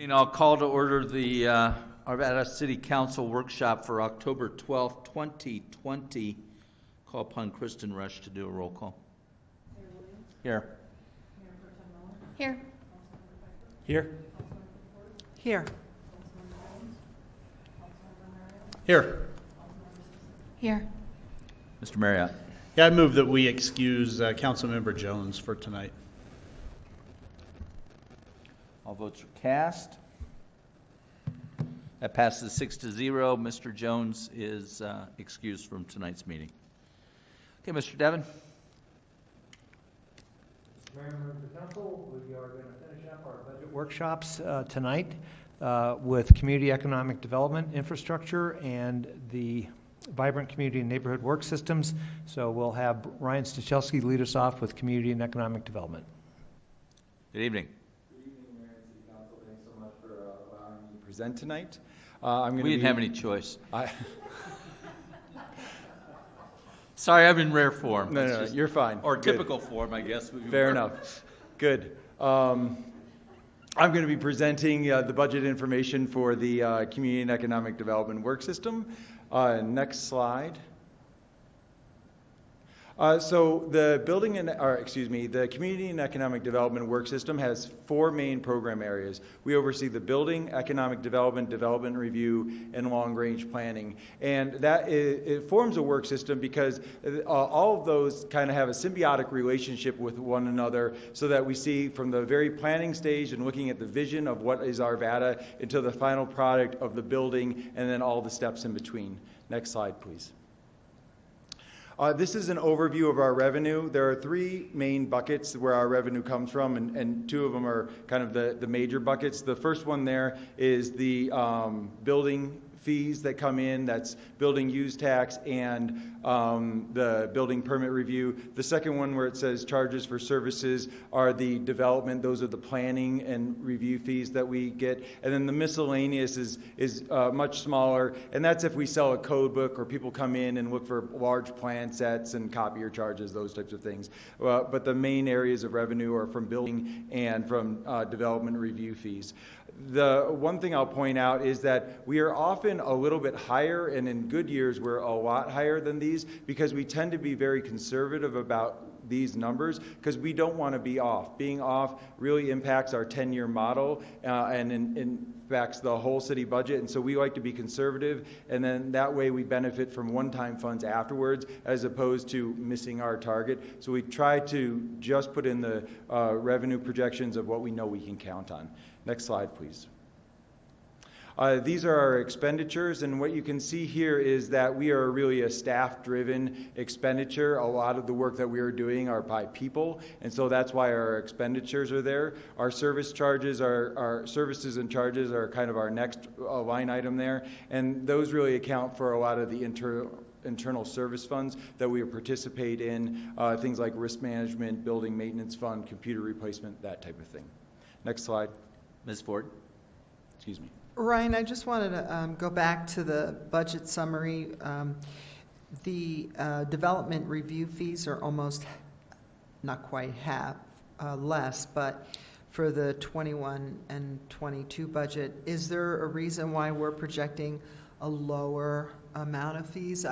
I'll call to order the Arvada City Council workshop for October 12th, 2020. Call upon Kristen Rush to do a roll call. Here. Here. Here. Here. Here. Here. Mr. Marriott. Yeah, I move that we excuse Councilmember Jones for tonight. All votes are cast. That passes 6-0. Mr. Jones is excused from tonight's meeting. Okay, Mr. Devon. Mr. Mayor, members of the council, we are going to finish up our budget workshops tonight with community economic development, infrastructure, and the vibrant community and neighborhood work systems. So we'll have Ryan Stachelski lead us off with community and economic development. Good evening. Good evening, Mayor and City Council. Thanks so much for allowing me to present tonight. We didn't have any choice. Sorry, I'm in rare form. No, you're fine. Or Good. typical form, I guess. Fair enough. Good. I'm going to be presenting the budget information for the Community and Economic Development Work System. Next slide. So the the Community and Economic Development Work System has 4 main program areas. We oversee the building, economic development, development review, and long-range planning. And that it forms a work system because all of those kind of have a symbiotic relationship with one another, so that we see from the very planning stage and looking at the vision of what is Arvada until the final product of the building, and then all the steps in between. Next slide, please. This is an overview of our revenue. There are 3 main buckets where our revenue comes from, and 2 of them are kind of the major buckets. The first one there is the building fees that come in. That's building use tax and the building permit review. The second one, where it says charges for services, are the development. Those are the planning and review fees that we get. And then the miscellaneous is much smaller, and that's if we sell a code book or people come in and look for large plan sets and copier charges, those types of things. But the main areas of revenue are from building and from development review fees. The one thing I'll point out is that we are often a little bit higher, and in good years we're a lot higher than these, because we tend to be very conservative about these numbers, because we don't want to be off. Being off really impacts our 10-year model and impacts the whole city budget, and so we like to be conservative, and then that way we benefit from one-time funds afterwards, as opposed to missing our target. So we try to just put in the revenue projections of what we know we can count on. Next slide, please. These are our expenditures, and what you can see here is that we are really a staff-driven expenditure. A lot of the work that we are doing are by people, and so that's why our expenditures are there. Our service charges, our services and charges are kind of our next line item there, and those really account for a lot of the internal service funds that we participate in, things like risk management, building maintenance fund, computer replacement, that type of thing. Next slide. Ms. Ford. Excuse me. Ryan, I just wanted to go back to the budget summary. The development review fees are almost, not quite half, less, but for the 21 and 22 budget, is there a reason why we're projecting a lower amount of fees?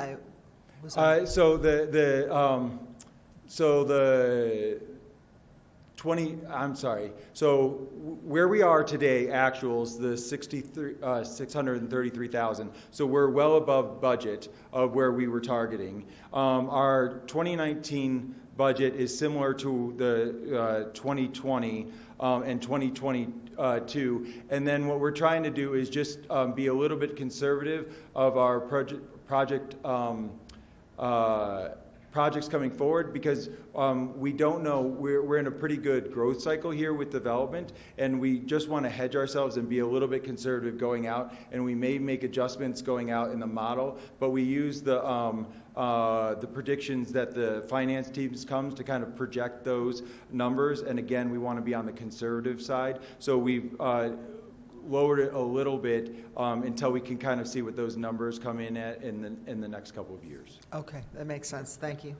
So where we are today, actuals, the 633,000. So we're well above budget of where we were targeting. Our 2019 budget is similar to the 2020 and 2022. And then what we're trying to do is just be a little bit conservative of our projects coming forward, because we don't know, we're in a pretty good growth cycle here with development, and we just want to hedge ourselves and be a little bit conservative going out, and we may make adjustments going out in the model, but we use the predictions that the finance teams comes to kind of project those numbers, and again, we want to be on the conservative side, so we've lowered it a little bit until we can kind of see what those numbers come in at in the next couple of years. Okay, that makes sense. Thank you.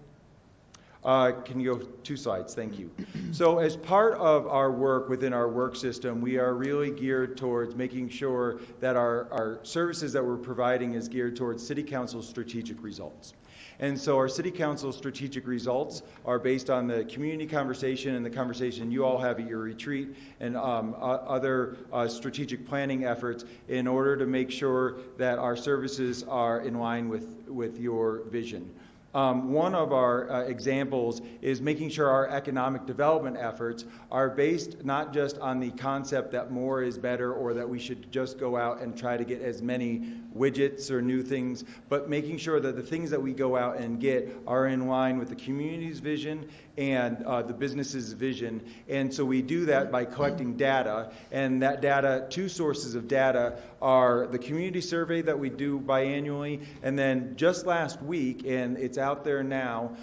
Can you go 2 slides? Thank you. So as part of our work within our work system, we are really geared towards making sure that our services that we're providing is geared towards City Council's strategic results. And so our City Council strategic results are based on the community conversation and the conversation you all have at your retreat and other strategic planning efforts in order to make sure that our services are in line with your vision. One of our examples is making sure our economic development efforts are based not just on the concept that more is better or that we should just go out and try to get as many widgets or new things, but making sure that the things that we go out and get are in line with the community's vision and the business's vision. And so we do that by collecting data, and that data, 2 sources of data are the community survey that we do biannually, and then just last week, and it's out there now,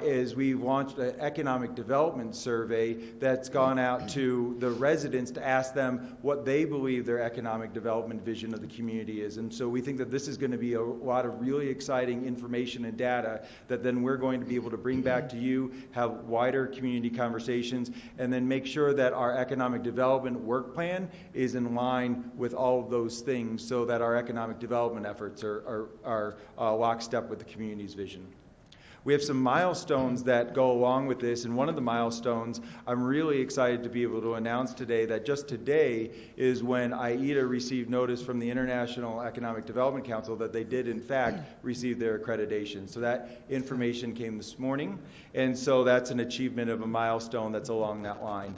is we launched an economic development survey that's gone out to the residents to ask them what they believe their economic development vision of the community is. And so we think that this is going to be a lot of really exciting information and data that then we're going to be able to bring back to you, have wider community conversations, and then make sure that our economic development work plan is in line with all of those things so that our economic development efforts are lockstep with the community's vision. We have some milestones that go along with this, and one of the milestones I'm really excited to be able to announce today that just today is when AEDA received notice from the International Economic Development Council that they did in fact receive their accreditation. So that information came this morning, and so that's an achievement of a milestone that's along that line.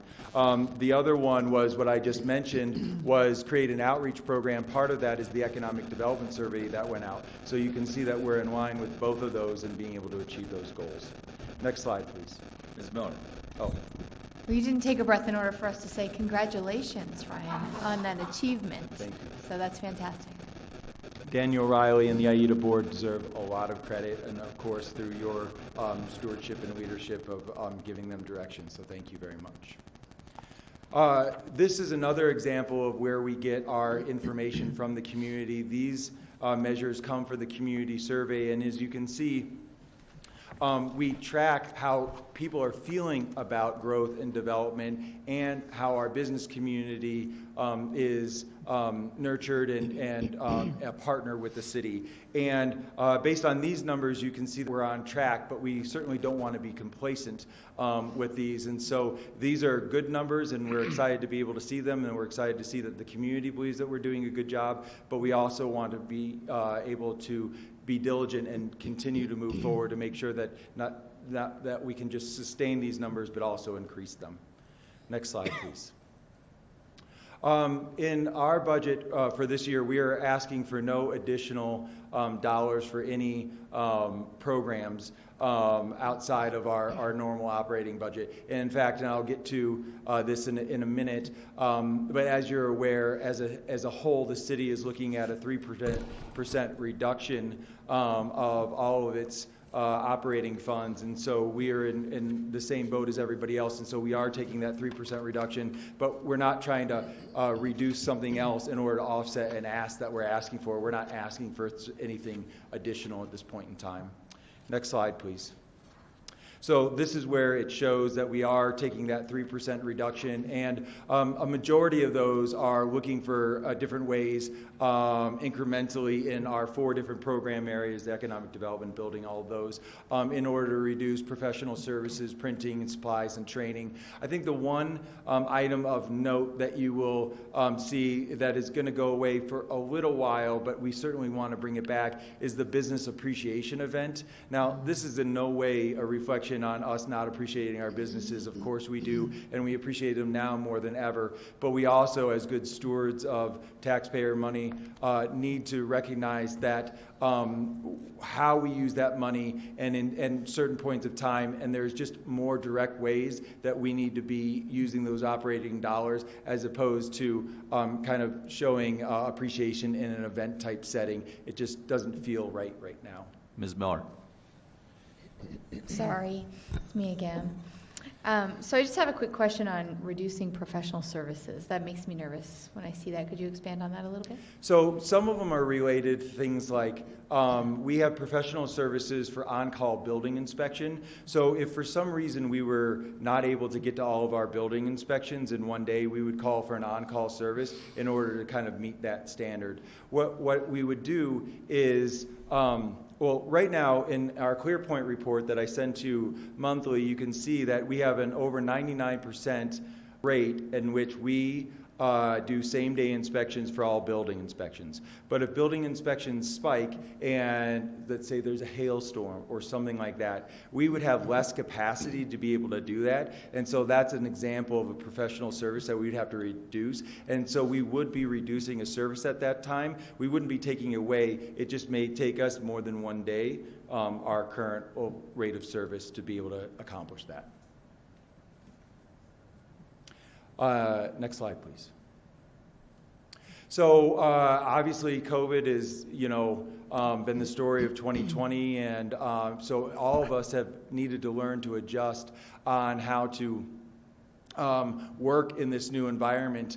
The other one was what I just mentioned, was create an outreach program. Part of that is the economic development survey that went out. So you can see that we're in line with both of those and being able to achieve those goals. Next slide, please. Ms. Miller. Oh, Well, you didn't take a breath in order for us to say congratulations, Ryan, on that achievement. Thank you. So that's fantastic. Daniel Riley and the AEDA board deserve a lot of credit, and of course through your stewardship and leadership of giving them direction. So thank you very much. This is another example of where we get our information from the community. These measures come from the community survey, and as you can see, we track how people are feeling about growth and development and how our business community is nurtured and a partner with the city. And based on these numbers, you can see that we're on track, but we certainly don't want to be complacent with these. And so these are good numbers, and we're excited to be able to see them, and we're excited to see that the community believes that we're doing a good job, but we also want to be able to be diligent and continue to move forward to make sure that that we can just sustain these numbers, but also increase them. Next slide, please. In our budget for this year, we are asking for no additional dollars for any programs outside of our normal operating budget. And in fact, and I'll get to this in a minute, but as you're aware, as a whole, the city is looking at a 3% reduction of all of its operating funds, and so we are in the same boat as everybody else, and so we are taking that 3% reduction, but we're not trying to reduce something else in order to offset an ask that we're asking for. We're not asking for anything additional at this point in time. Next slide, please. So this is where it shows that we are taking that 3% reduction, and a majority of those are looking for different ways incrementally in our 4 different program areas, the economic development, building, all of those, in order to reduce professional services, printing and supplies and training. I think the one item of note that you will see that is going to go away for a little while, but we certainly want to bring it back, is the business appreciation event. Now, this is in no way a reflection on us not appreciating our businesses. Of course we do, and we appreciate them now more than ever. But we also, as good stewards of taxpayer money, need to recognize that how we use that money and in certain points of time, and there's just more direct ways that we need to be using those operating dollars as opposed to kind of showing appreciation in an event type setting. It just doesn't feel right now. Ms. Miller. Sorry, it's me again. So I just have a quick question on reducing professional services. That makes me nervous when I see that. Could you expand on that a little bit? So some of them are related to things like we have professional services for on-call building inspection. So if for some reason we were not able to get to all of our building inspections in one day, we would call for an on-call service in order to kind of meet that standard. What we would do is, well, right now in our ClearPoint report that I send to you monthly, you can see that we have an over 99% rate in which we do same-day inspections for all building inspections. But if building inspections spike and let's say there's a hailstorm or something like that, we would have less capacity to be able to do that. And so that's an example of a professional service that we'd have to reduce. And so we would be reducing a service at that time. We wouldn't be taking away. It just may take us more than one day, our current rate of service, to be able to accomplish that. Next slide, please. So obviously COVID is, been the story of 2020, and so all of us have needed to learn to adjust on how to work in this new environment.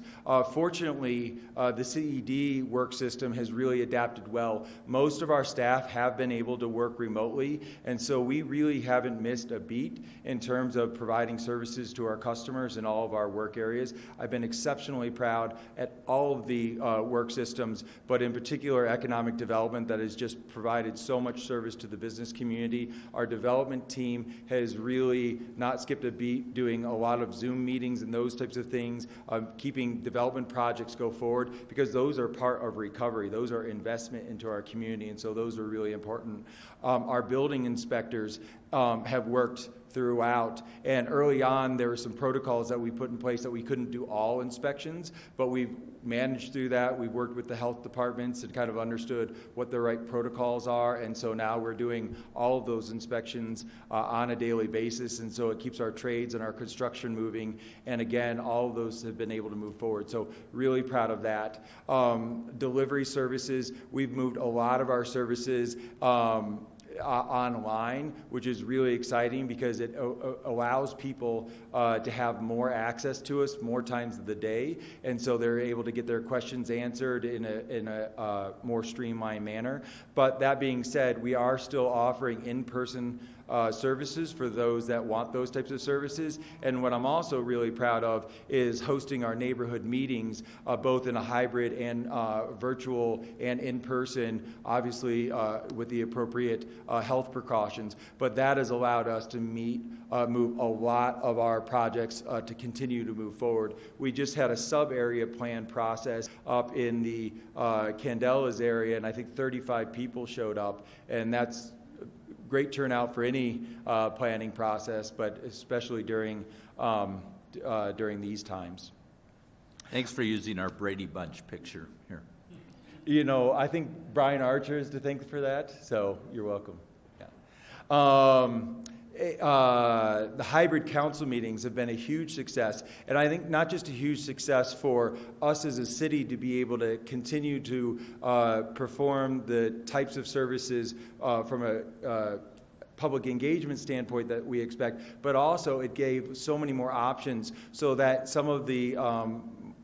Fortunately, the CED work system has really adapted well. Most of our staff have been able to work remotely, and so we really haven't missed a beat in terms of providing services to our customers in all of our work areas. I've been exceptionally proud at all of the work systems, but in particular economic development that has just provided so much service to the business community. Our development team has really not skipped a beat, doing a lot of Zoom meetings and those types of things, keeping development projects go forward, because those are part of recovery. Those are investment into our community, and so those are really important. Our building inspectors have worked throughout, and early on there were some protocols that we put in place that we couldn't do all inspections, but we've managed through that. We've worked with the health departments and kind of understood what the right protocols are, and so now we're doing all of those inspections on a daily basis, and so it keeps our trades and our construction moving, and again, all of those have been able to move forward, so really proud of that. Delivery services, we've moved a lot of our services online, which is really exciting because it allows people to have more access to us more times of the day, and so they're able to get their questions answered in a more streamlined manner. But that being said, we are still offering in-person services for those that want those types of services. And what I'm also really proud of is hosting our neighborhood meetings, both in a hybrid and virtual and in person, obviously with the appropriate health precautions. But that has allowed us to move a lot of our projects to continue to move forward. We just had a sub-area plan process up in the Candelas area, and I think 35 people showed up, and that's great turnout for any planning process, but especially during these times. Thanks for using our Brady Bunch picture here. I think Brian Archer is to thank for that, so you're welcome. Yeah. The hybrid council meetings have been a huge success, and I think not just a huge success for us as a city to be able to continue to perform the types of services from a public engagement standpoint that we expect, but also it gave so many more options so that some of the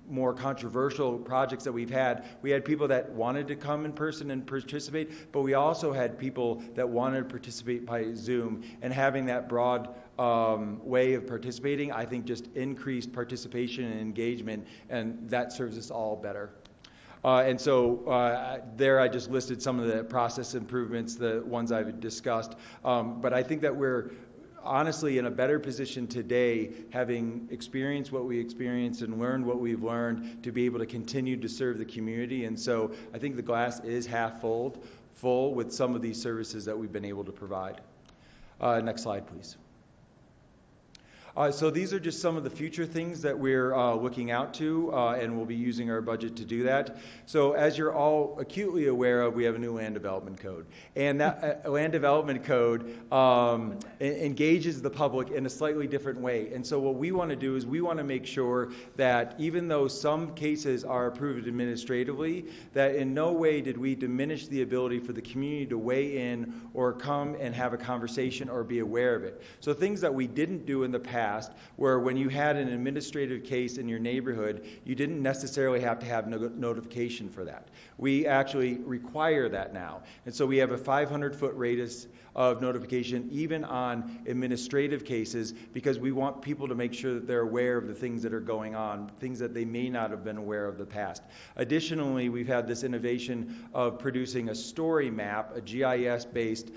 more controversial projects that we had people that wanted to come in person and participate, but we also had people that wanted to participate by Zoom, and having that broad way of participating, I think just increased participation and engagement, and that serves us all better. And so there I just listed some of the process improvements, the ones I've discussed, but I think that we're honestly in a better position today, having experienced what we experienced and learned what we've learned, to be able to continue to serve the community. And so I think the glass is half full with some of these services that we've been able to provide. Next slide, please. So these are just some of the future things that we're looking out to, and we'll be using our budget to do that. So as you're all acutely aware of, we have a new land development code. And that land development code engages the public in a slightly different way. And so what we want to do is we want to make sure that even though some cases are approved administratively, that in no way did we diminish the ability for the community to weigh in or come and have a conversation or be aware of it. So things that we didn't do in the past past, where when you had an administrative case in your neighborhood, you didn't necessarily have to have notification for that. We actually require that now. And so we have a 500-foot radius of notification even on administrative cases, because we want people to make sure that they're aware of the things that are going on, things that they may not have been aware of the past. Additionally, we've had this innovation of producing a story map, a GIS-based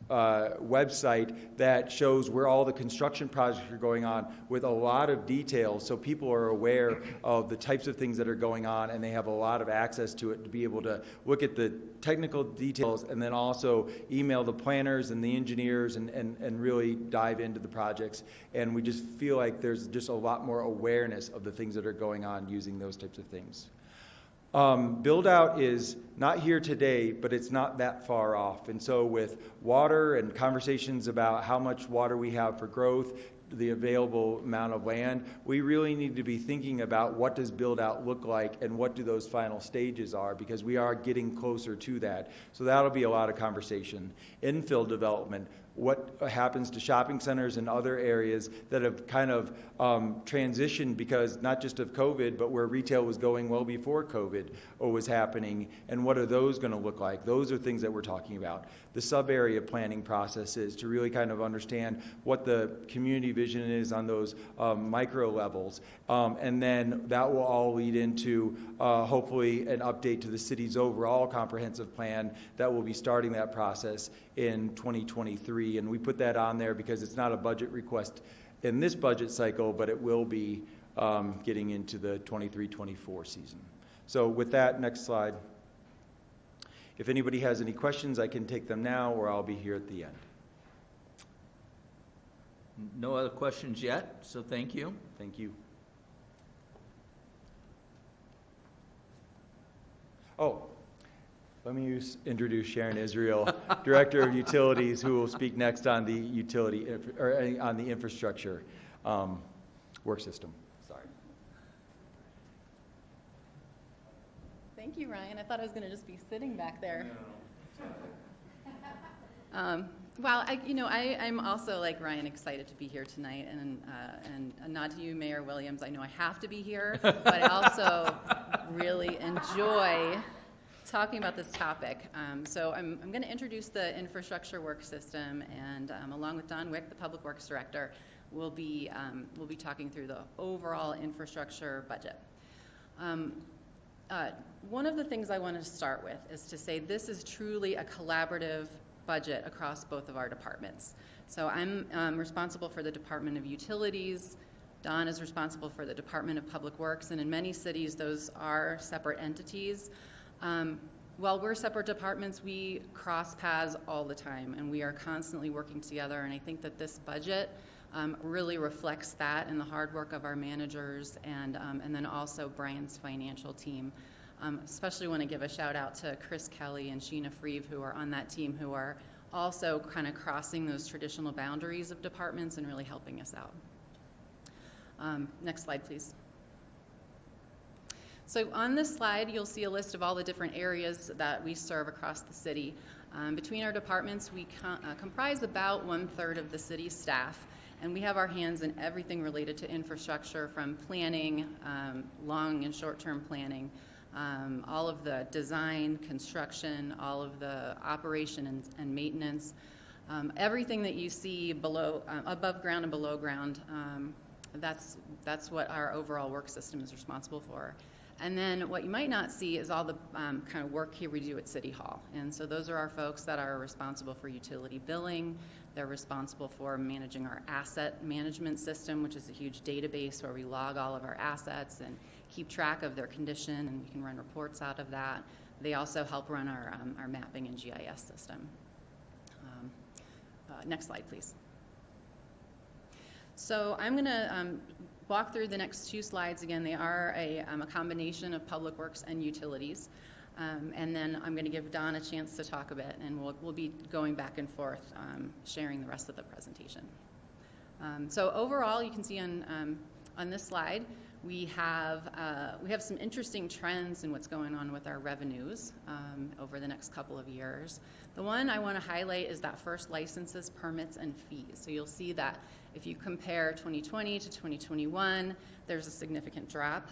website that shows where all the construction projects are going on with a lot of details, so people are aware of the types of things that are going on, and they have a lot of access to it to be able to look at the technical details and then also email the planners and the engineers and really dive into the projects. And we just feel like there's just a lot more awareness of the things that are going on using those types of things. Build out is not here today, but it's not that far off. And so with water and conversations about how much water we have for growth, the available amount of land, we really need to be thinking about what does build out look like and what do those final stages are, because we are getting closer to that. So that'll be a lot of conversation. Infill development, what happens to shopping centers and other areas that have kind of transitioned because not just of COVID, but where retail was going well before COVID or was happening, and what are those going to look like? Those are things that we're talking about. The sub-area planning processes to really kind of understand what the community vision is on those micro levels. And then that will all lead into hopefully an update to the city's overall comprehensive plan that will be starting that process in 2023. And we put that on there because it's not a budget request in this budget cycle, but it will be getting into the 23-24 season. So with that, next slide. If anybody has any questions, I can take them now, or I'll be here at the end. No other questions yet, so thank you. Thank you. Oh, let me introduce Sharon Israel, Director of Utilities, who will speak next on the on the infrastructure work system. Sorry. Thank you, Ryan. I thought I was going to just be sitting back there. Well, I'm also, like Ryan, excited to be here tonight, and a nod to you, Mayor Williams. I know I have to be here, but I also really enjoy talking about this topic. So I'm going to introduce the infrastructure work system, and along with Don Wick, the Public Works Director, we'll be talking through the overall infrastructure budget. One of the things I want to start with is to say this is truly a collaborative budget across both of our departments. So I'm responsible for the Department of Utilities. Don is responsible for the Department of Public Works, and in many cities those are separate entities. While we're separate departments, we cross paths all the time, and we are constantly working together, and I think that this budget really reflects that in the hard work of our managers and then also Brian's financial team. Especially want to give a shout out to Chris Kelly and Sheena Freeve, who are on that team, who are also kind of crossing those traditional boundaries of departments and really helping us out. Next slide, please. So on this slide, you'll see a list of all the different areas that we serve across the city. Between our departments, we comprise about 1/3 of the city's staff, and we have our hands in everything related to infrastructure, from planning, long and short-term planning, all of the design, construction, all of the operation and maintenance, everything that you see below, above ground and below ground. That's what our overall work system is responsible for. And then what you might not see is all the kind of work here we do at City Hall. And so those are our folks that are responsible for utility billing. They're responsible for managing our asset management system, which is a huge database where we log all of our assets and keep track of their condition, and we can run reports out of that. They also help run our mapping and GIS system. Next slide, please. So I'm going to walk through the next 2 slides again. They are a combination of public works and utilities. And then I'm going to give Don a chance to talk a bit, and we'll be going back and forth, sharing the rest of the presentation. So overall, you can see on this slide, we have some interesting trends in what's going on with our revenues over the next couple of years. The one I want to highlight is that first licenses, permits, and fees. So you'll see that if you compare 2020 to 2021, there's a significant drop.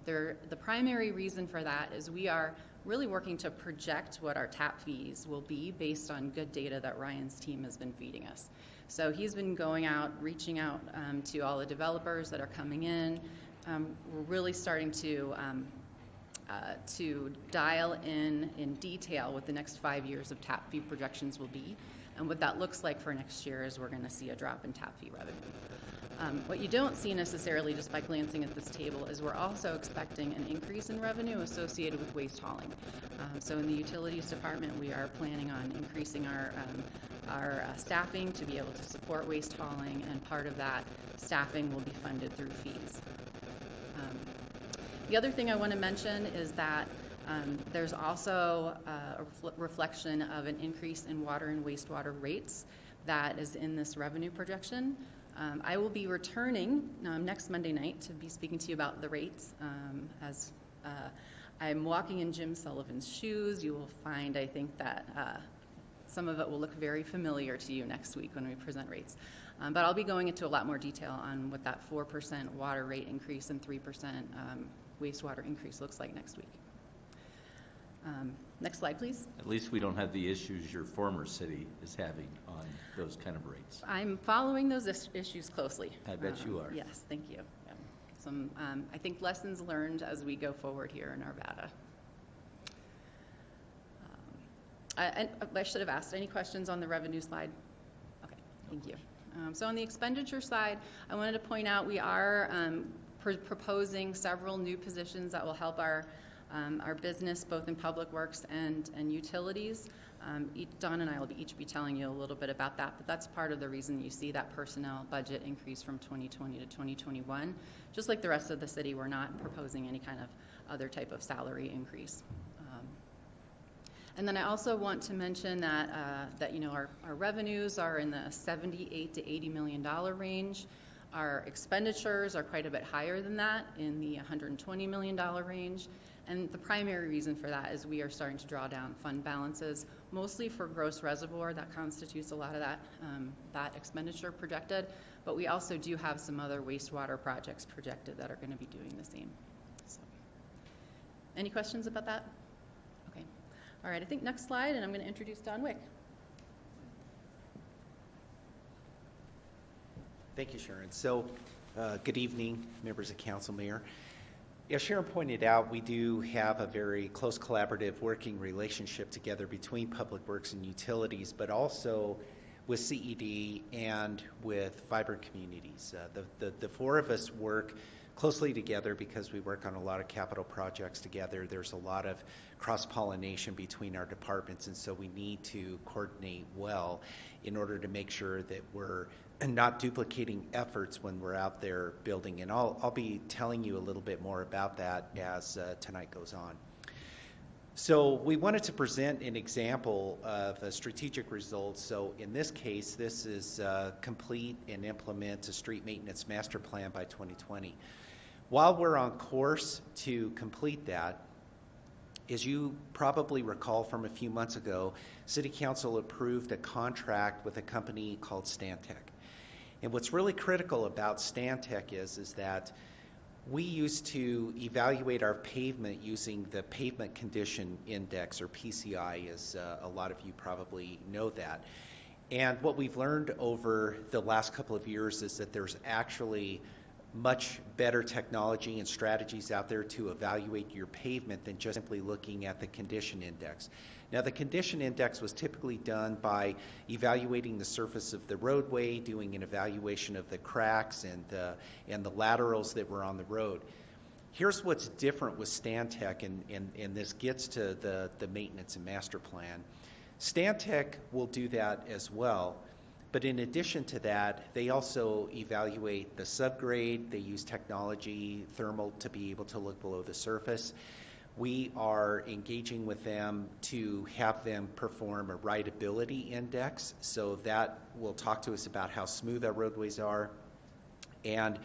The primary reason for that is we are really working to project what our tap fees will be based on good data that Ryan's team has been feeding us. So he's been going out, reaching out to all the developers that are coming in. We're really starting to dial in detail what the next 5 years of tap fee projections will be. And what that looks like for next year is we're going to see a drop in tap fee revenue. What you don't see necessarily just by glancing at this table is we're also expecting an increase in revenue associated with waste hauling. So in the utilities department, we are planning on increasing our staffing to be able to support waste hauling, and part of that staffing will be funded through fees. The other thing I want to mention is that there's also a reflection of an increase in water and wastewater rates that is in this revenue projection. I will be returning next Monday night to be speaking to you about the rates. As I'm walking in Jim Sullivan's shoes, you will find, I think, that some of it will look very familiar to you next week when we present rates. But I'll be going into a lot more detail on what that 4% water rate increase and 3% wastewater increase looks like next week. Next slide, please. At least we don't have the issues your former city is having on those kind of rates. I'm following those issues closely. I bet you are. Yes, thank you. Yeah. Some, I think, lessons learned as we go forward here in Arvada. And I should have asked, any questions on the revenue slide? Okay, thank you. So on the expenditure side, I wanted to point out we are proposing several new positions that will help our business, both in public works and utilities. Don and I will each be telling you a little bit about that, but that's part of the reason you see that personnel budget increase from 2020 to 2021. Just like the rest of the city, we're not proposing any kind of other type of salary increase. And then I also want to mention that our revenues are in the $78 to $80 million range. Our expenditures are quite a bit higher than that, in the $120 million range. And the primary reason for that is we are starting to draw down fund balances, mostly for gross reservoir. That constitutes a lot of that expenditure projected. But we also do have some other wastewater projects projected that are going to be doing the same. So, any questions about that? Okay. All right, I think next slide, and I'm going to introduce Don Wick. Thank you, Sharon. So, good evening, members of council, mayor. As Sharon pointed out, we do have a very close collaborative working relationship together between Public Works and Utilities, but also with CED and with Vibrant Communities. The four of us work closely together because we work on a lot of capital projects together. There's a lot of cross-pollination between our departments, and so we need to coordinate well in order to make sure that we're not duplicating efforts when we're out there building. And I'll be telling you a little bit more about that as tonight goes on. So we wanted to present an example of a strategic result. So in this case, this is complete and implement a street maintenance master plan by 2020. While we're on course to complete that, as you probably recall from a few months ago, City Council approved a contract with a company called Stantec. And what's really critical about Stantec is that we used to evaluate our pavement using the Pavement Condition Index, or PCI, as a lot of you probably know that. And what we've learned over the last couple of years is that there's actually much better technology and strategies out there to evaluate your pavement than just simply looking at the condition index. Now, the condition index was typically done by evaluating the surface of the roadway, doing an evaluation of the cracks and the laterals that were on the road. Here's what's different with Stantec, and this gets to the maintenance and master plan. Stantec will do that as well. But in addition to that, they also evaluate the subgrade. They use technology, thermal, to be able to look below the surface. We are engaging with them to have them perform a rideability index. So that will talk to us about how smooth our roadways are. And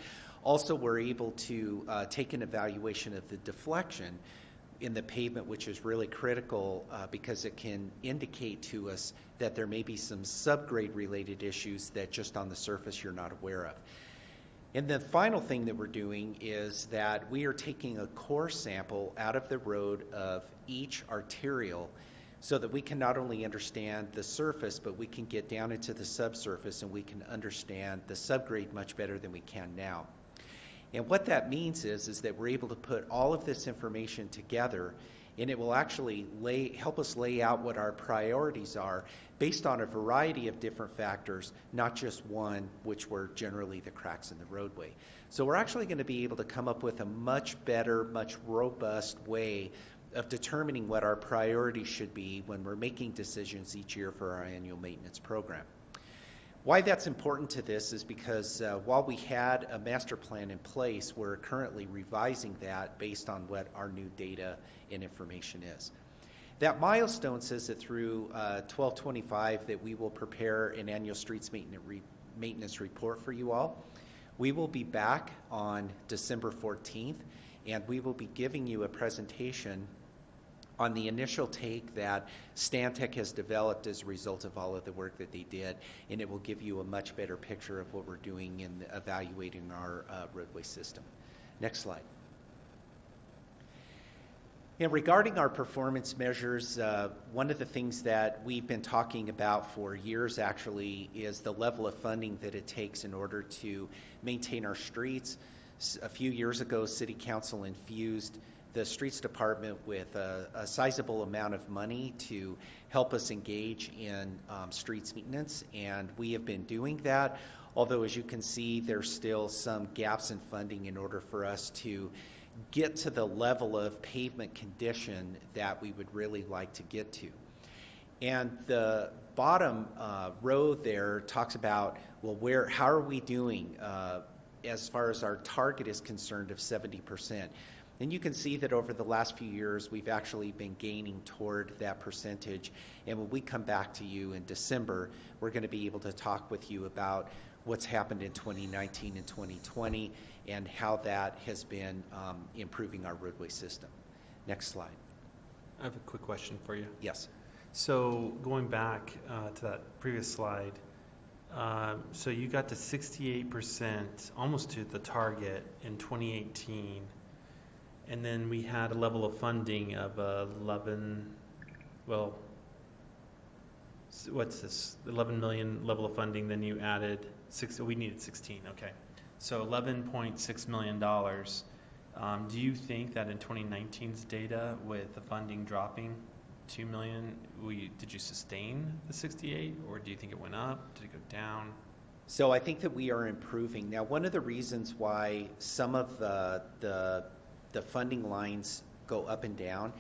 Also, we're able to take an evaluation of the deflection in the pavement, which is really critical because it can indicate to us that there may be some subgrade related issues that just on the surface you're not aware of. And the final thing that we're doing is that we are taking a core sample out of the road of each arterial so that we can not only understand the surface, but we can get down into the subsurface and we can understand the subgrade much better than we can now. And what that means is that we're able to put all of this information together, and it will actually help us lay out what our priorities are based on a variety of different factors, not just one, which were generally the cracks in the roadway. So we're actually going to be able to come up with a much better, much robust way of determining what our priorities should be when we're making decisions each year for our annual maintenance program. Why that's important to this is because while we had a master plan in place, we're currently revising that based on what our new data and information is. That milestone says that through 12/25 that we will prepare an annual streets maintenance report for you all. We will be back on December 14th, and we will be giving you a presentation on the initial take that Stantec has developed as a result of all of the work that they did, and it will give you a much better picture of what we're doing in evaluating our roadway system. Next slide. And regarding our performance measures, one of the things that we've been talking about for years actually is the level of funding that it takes in order to maintain our streets. A few years ago, City Council infused the Streets Department with a sizable amount of money to help us engage in streets maintenance, and we have been doing that, although as you can see there's still some gaps in funding in order for us to get to the level of pavement condition that we would really like to get to. And the bottom row there talks about, well, how are we doing as far as our target is concerned of 70%. And you can see that over the last few years, we've actually been gaining toward that percentage. And when we come back to you in December, we're going to be able to talk with you about what's happened in 2019 and 2020 and how that has been improving our roadway system. Next slide. I have a quick question for you. Yes. So going back to that previous slide, so you got to 68%, almost to the target in 2018. And then we had a level of funding of 11 million level of funding, then you added we needed 16, okay. So $11.6 million. Do you think that in 2019's data with the funding dropping 2 million, did you sustain the 68, or do you think it went up? Did it go down? So I think that we are improving. Now, one of the reasons why some of the funding lines go up and down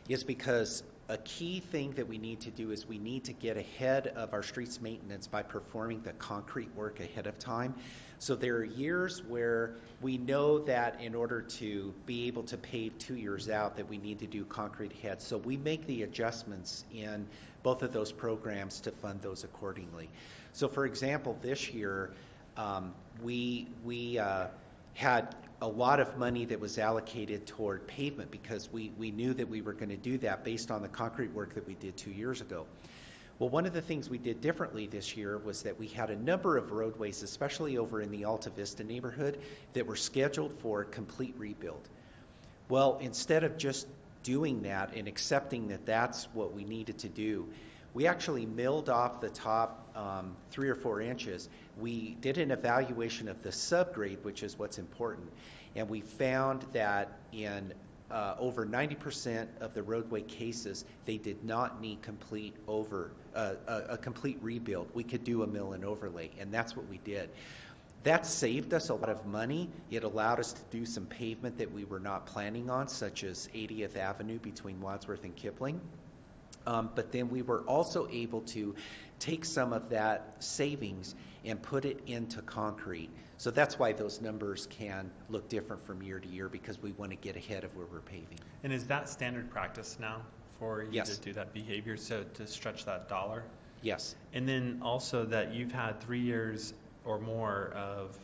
is because a key thing that we need to do is we need to get ahead of our streets maintenance by performing the concrete work ahead of time. So there are years where we know that in order to be able to pave 2 years out that we need to do concrete ahead. So we make the adjustments in both of those programs to fund those accordingly. So for example, this year we had a lot of money that was allocated toward pavement because we knew that we were going to do that based on the concrete work that we did 2 years ago. Well, one of the things we did differently this year was that we had a number of roadways, especially over in the Alta Vista neighborhood, that were scheduled for complete rebuild. Well, instead of just doing that and accepting that that's what we needed to do, we actually milled off the top 3 or 4 inches. We did an evaluation of the subgrade, which is what's important, and we found that in over 90% of the roadway cases, they did not need a complete rebuild. We could do a mill and overlay, and that's what we did. That saved us a lot of money. It allowed us to do some pavement that we were not planning on, such as 80th Avenue between Wadsworth and Kipling. But then we were also able to take some of that savings and put it into concrete. So that's why those numbers can look different from year to year, because we want to get ahead of where we're paving. And is that standard practice now for you Yes. to do that behavior, so to stretch that dollar? Yes. And then also that you've had 3 years or more of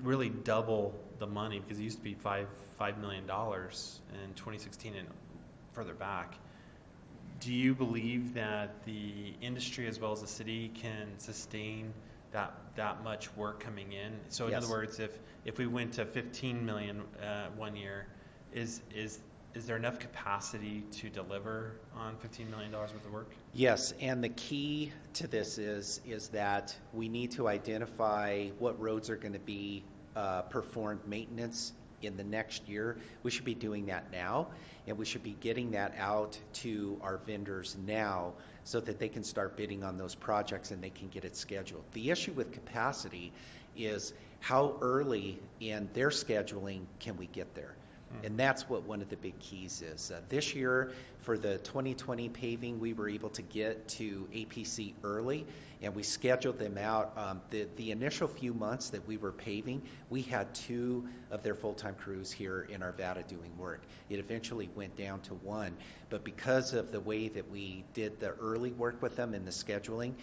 really double the money, because it used to be $5 million in 2016 and further back. Do you believe that the industry as well as the city can sustain that much work coming in? So in Yes. other words, if we went to 15 million 1 year, is there enough capacity to deliver on $15 million worth of work? Yes, and the key to this is that we need to identify what roads are going to be performed maintenance in the next year. We should be doing that now, and we should be getting that out to our vendors now so that they can start bidding on those projects and they can get it scheduled. The issue with capacity is how early in their scheduling can we get there? And that's what one of the big keys is. This year, for the 2020 paving, we were able to get to APC early, and we scheduled them out. The initial few months that we were paving, we had 2 of their full-time crews here in Arvada doing work. It eventually went down to 1, but because of the way that we did the early work with them and the scheduling,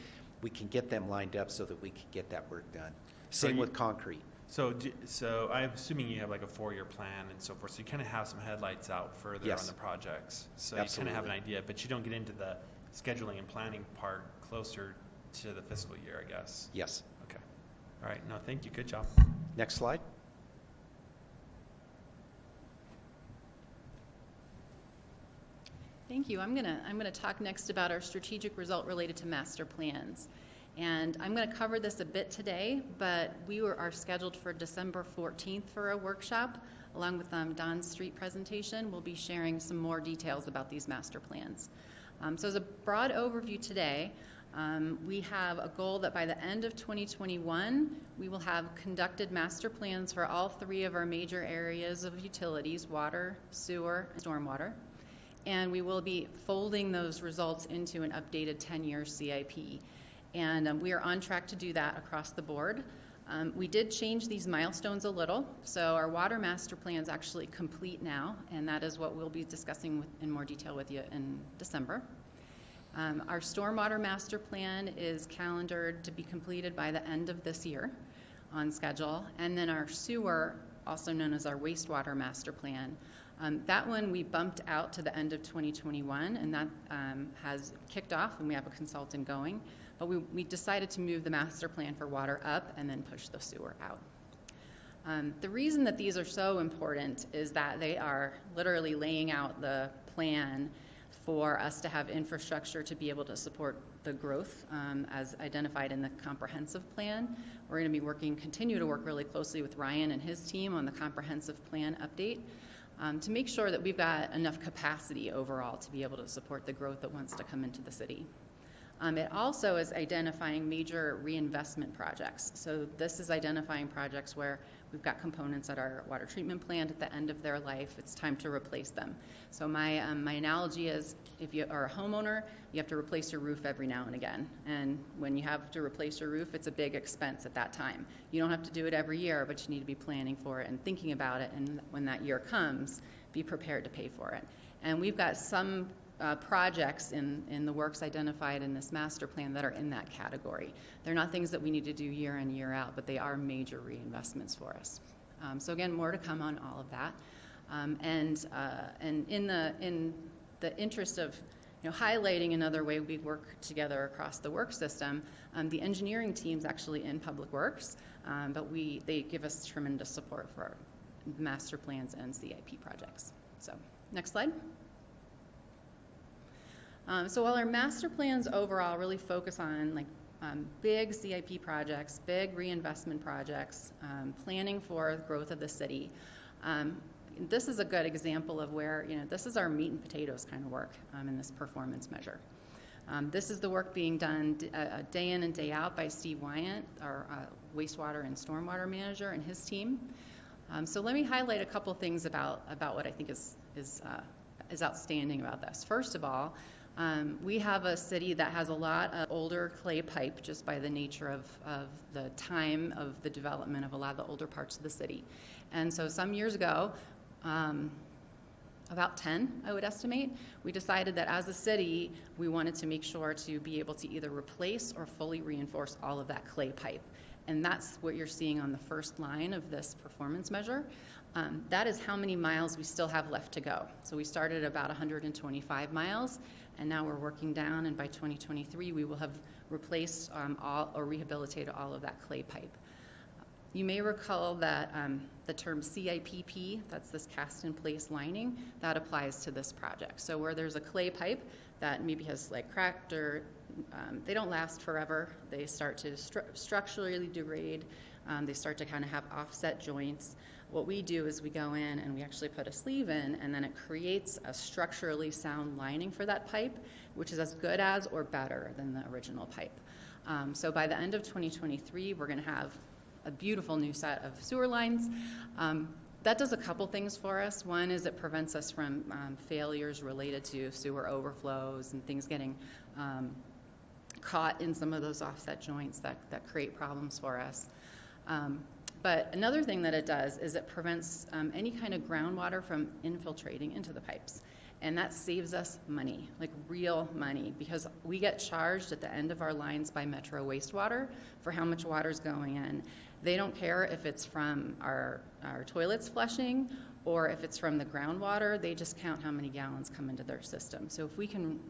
we can get them lined up so that we can get that work done. Same with concrete. So I'm assuming you have like a 4-year plan and so forth, so you kind of have some headlights out further Yes. on the projects. So Absolutely. you kind of have an idea, but you don't get into the scheduling and planning part closer to the fiscal year, I guess. Yes. Okay. All right. No, thank you. Good job. Next slide. Thank you. I'm gonna talk next about our strategic result related to master plans. And I'm going to cover this a bit today, but we are scheduled for December 14th for a workshop, along with Don's street presentation. We'll be sharing some more details about these master plans. So as a broad overview today, we have a goal that by the end of 2021, we will have conducted master plans for all 3 of our major areas of utilities: water, sewer, and stormwater. And we will be folding those results into an updated 10-year CIP. And we are on track to do that across the board. We did change these milestones a little. So our water master plan is actually complete now, and that is what we'll be discussing in more detail with you in December. Our stormwater master plan is calendared to be completed by the end of this year on schedule. And then our sewer, also known as our wastewater master plan, that one we bumped out to the end of 2021, and that has kicked off, and we have a consultant going. But we decided to move the master plan for water up and then push the sewer out. The reason that these are so important is that they are literally laying out the plan for us to have infrastructure to be able to support the growth as identified in the comprehensive plan. We're going to be continue to work really closely with Ryan and his team on the comprehensive plan update to make sure that we've got enough capacity overall to be able to support the growth that wants to come into the city. It also is identifying major reinvestment projects. So this is identifying projects where we've got components at our water treatment plant at the end of their life. It's time to replace them. So my analogy is, if you are a homeowner, you have to replace your roof every now and again. And when you have to replace your roof, it's a big expense at that time. You don't have to do it every year, but you need to be planning for it and thinking about it. And when that year comes, be prepared to pay for it. And we've got some projects in the works identified in this master plan that are in that category. They're not things that we need to do year in, year out, but they are major reinvestments for us. So again, more to come on all of that. And in the interest of highlighting another way we work together across the work system, the engineering team's actually in Public Works, but they give us tremendous support for our master plans and CIP projects. So next slide. So while our master plans overall really focus on big CIP projects, big reinvestment projects, planning for growth of the city, this is a good example of where this is our meat and potatoes kind of work in this performance measure. This is the work being done day in and day out by Steve Wyant, our wastewater and stormwater manager, and his team. So let me highlight a couple things about what I think is outstanding about this. First of all, we have a city that has a lot of older clay pipe just by the nature of the time of the development of a lot of the older parts of the city. And so some years ago, about 10, I would estimate. We decided that as a city, we wanted to make sure to be able to either replace or fully reinforce all of that clay pipe. And that's what you're seeing on the first line of this performance measure. That is how many miles we still have left to go. So we started at about 125 miles, and now we're working down, and by 2023, we will have replaced all or rehabilitated all of that clay pipe. You may recall that the term CIPP, that's this cast-in-place lining, that applies to this project. So where there's a clay pipe that maybe has like cracked or they don't last forever. They start to structurally degrade. They start to kind of have offset joints. What we do is we go in and we actually put a sleeve in, and then it creates a structurally sound lining for that pipe, which is as good as or better than the original pipe. So by the end of 2023, we're going to have a beautiful new set of sewer lines. That does a couple things for us. One is it prevents us from failures related to sewer overflows and things getting caught in some of those offset joints that create problems for us. But another thing that it does is it prevents any kind of groundwater from infiltrating into the pipes. And that saves us money, like real money, because we get charged at the end of our lines by Metro Wastewater for how much water is going in. They don't care if it's from our toilets flushing or if it's from the groundwater. They just count how many gallons come into their system. So if we can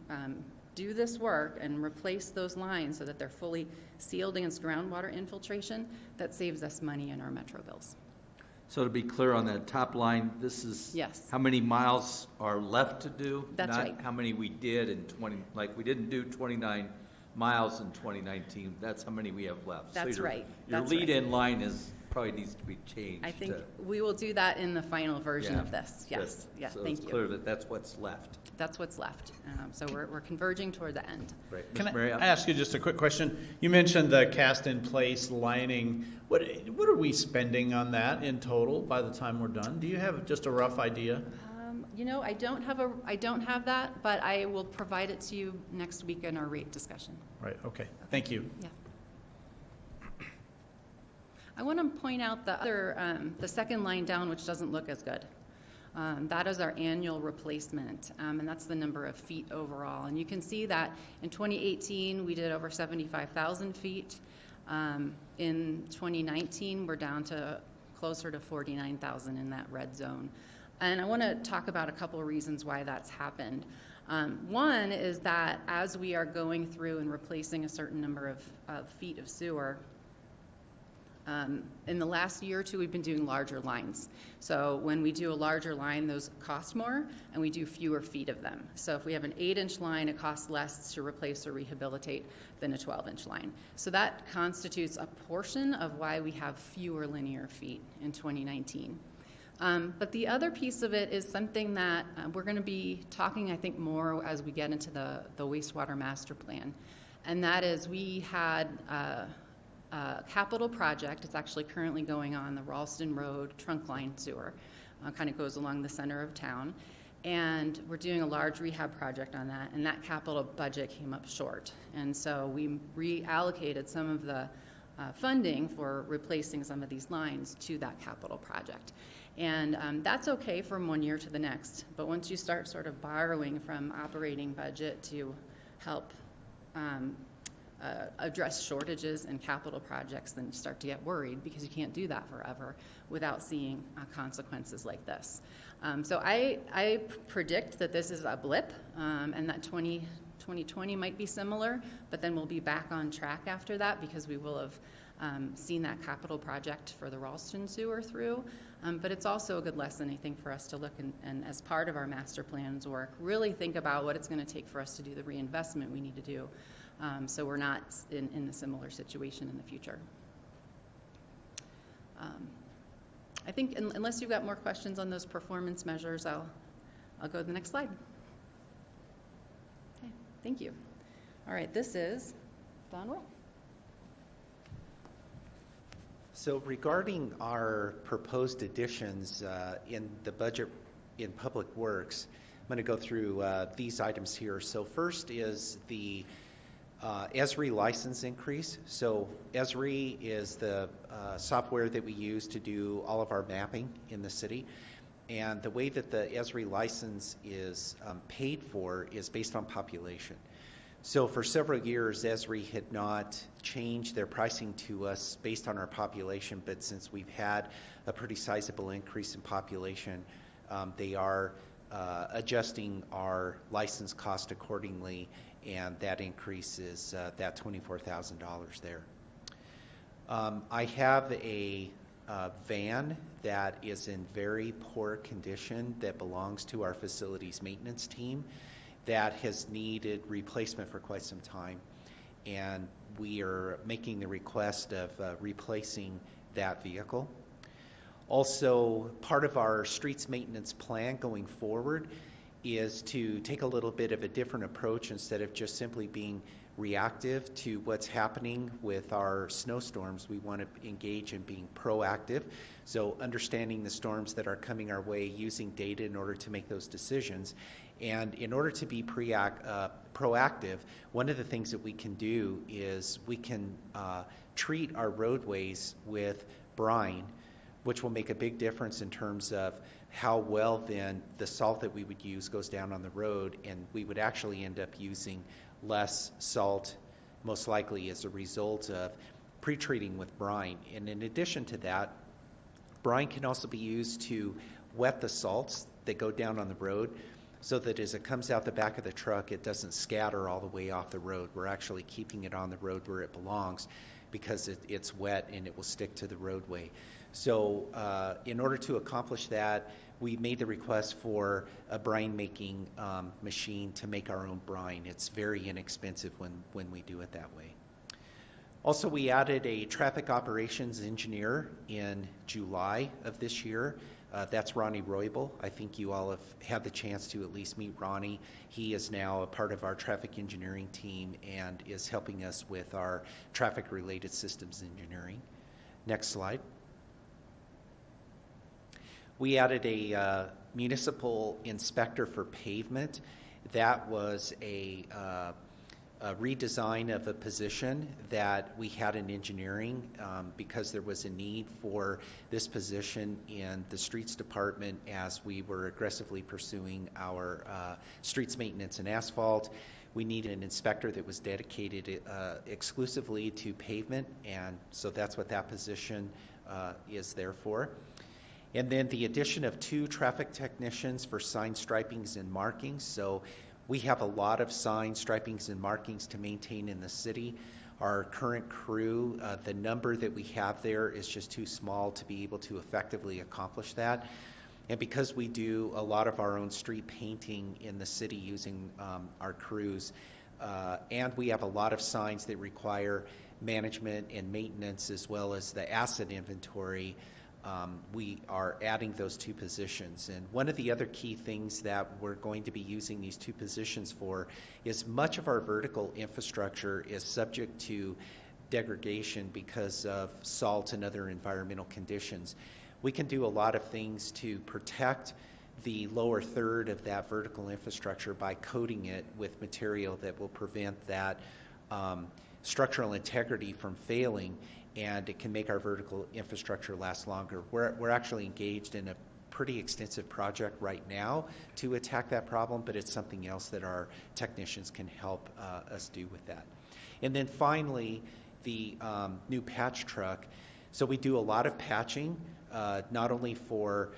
do this work and replace those lines so that they're fully sealed against groundwater infiltration, that saves us money in our Metro bills. So to be clear on that top line, this is Yes. how many miles are left to do? That's right. Not how many we did in 20, like we didn't do 29 miles in 2019. That's how many we have left. So That's your- right. Your That's right. lead-in line probably needs to be changed. I think we will do that in the final version Yeah, of this. Yes. good. Yeah, So thank it's you. clear that that's what's left. That's what's left. So we're converging toward the end. Right. Can Ms. I Marriott? ask you just a quick question? You mentioned the cast-in-place lining. What are we spending on that in total by the time we're done? Do you have just a rough idea? I don't have that, but I will provide it to you next week in our rate discussion. Right, okay, thank you. Yeah. I want to point out the other, the second line down, which doesn't look as good. That is our annual replacement, and that's the number of feet overall. And you can see that in 2018, we did over 75,000 feet. In 2019, we're down to closer to 49,000 in that red zone. And I want to talk about a couple of reasons why that's happened. One is that as we are going through and replacing a certain number of feet of sewer, in the last year or two, we've been doing larger lines. So when we do a larger line, those cost more, and we do fewer feet of them. So if we have an 8-inch line, it costs less to replace or rehabilitate than a 12-inch line. So that constitutes a portion of why we have fewer linear feet in 2019. But the other piece of it is something that we're going to be talking, I think, more as we get into the wastewater master plan. And that is we had capital project. It's actually currently going on the Ralston Road trunk line sewer. Kind of goes along the center of town. And we're doing a large rehab project on that, and that capital budget came up short. And so we reallocated some of the funding for replacing some of these lines to that capital project. And that's okay from one year to the next. But once you start sort of borrowing from operating budget to help address shortages in capital projects, then you start to get worried because you can't do that forever without seeing consequences like this. So I predict that this is a blip and that 2020 might be similar, but then we'll be back on track after that because we will have seen that capital project for the Ralston sewer through. But it's also a good lesson, I think, for us to look and as part of our master plans work, really think about what it's going to take for us to do the reinvestment we need to do. So we're not in a similar situation in the future. I think unless you've got more questions on those performance measures, I'll go to the next slide. Okay, thank you. All right, this is Don Will. So regarding our proposed additions in the budget in Public Works, I'm going to go through these items here. So first is the Esri license increase. So Esri is the software that we use to do all of our mapping in the city. And the way that the ESRI license is paid for is based on population. So for several years, ESRI had not changed their pricing to us based on our population, but since we've had a pretty sizable increase in population, they are adjusting our license cost accordingly, and that increase is that $24,000 there. I have a van that is in very poor condition that belongs to our facilities maintenance team that has needed replacement for quite some time, and we are making the request of replacing that vehicle. Also, part of our streets maintenance plan going forward is to take a little bit of a different approach. Instead of just simply being reactive to what's happening with our snowstorms, we want to engage in being proactive. So understanding the storms that are coming our way, using data in order to make those decisions. And in order to be proactive, one of the things that we can do is we can treat our roadways with brine, which will make a big difference in terms of how well then the salt that we would use goes down on the road, and we would actually end up using less salt, most likely as a result of pre-treating with brine. And in addition to that, brine can also be used to wet the salts that go down on the road, so that as it comes out the back of the truck, it doesn't scatter all the way off the road. We're actually keeping it on the road where it belongs because it's wet and it will stick to the roadway. So in order to accomplish that, we made the request for a brine making machine to make our own brine. It's very inexpensive when we do it that way. Also, we added a traffic operations engineer in July of this year. That's Ronnie Roybal. I think you all have had the chance to at least meet Ronnie. He is now a part of our traffic engineering team and is helping us with our traffic-related systems engineering. Next slide. We added a municipal inspector for pavement. That was a redesign of a position that we had in engineering because there was a need for this position in the streets department as we were aggressively pursuing our streets maintenance and asphalt. We needed an inspector that was dedicated exclusively to pavement, and so that's what that position is there for. And then the addition of 2 traffic technicians for sign stripings and markings. So we have a lot of sign stripings and markings to maintain in the city. Our current crew, the number that we have there is just too small to be able to effectively accomplish that. And because we do a lot of our own street painting in the city using our crews, and we have a lot of signs that require management and maintenance as well as the asset inventory, we are adding those 2 positions. And one of the other key things that we're going to be using these 2 positions for is much of our vertical infrastructure is subject to degradation because of salt and other environmental conditions. We can do a lot of things to protect the lower third of that vertical infrastructure by coating it with material that will prevent that structural integrity from failing, and it can make our vertical infrastructure last longer. We're actually engaged in a pretty extensive project right now to attack that problem, but it's something else that our technicians can help us do with that. And then finally, the new patch truck. So we do a lot of patching, not only for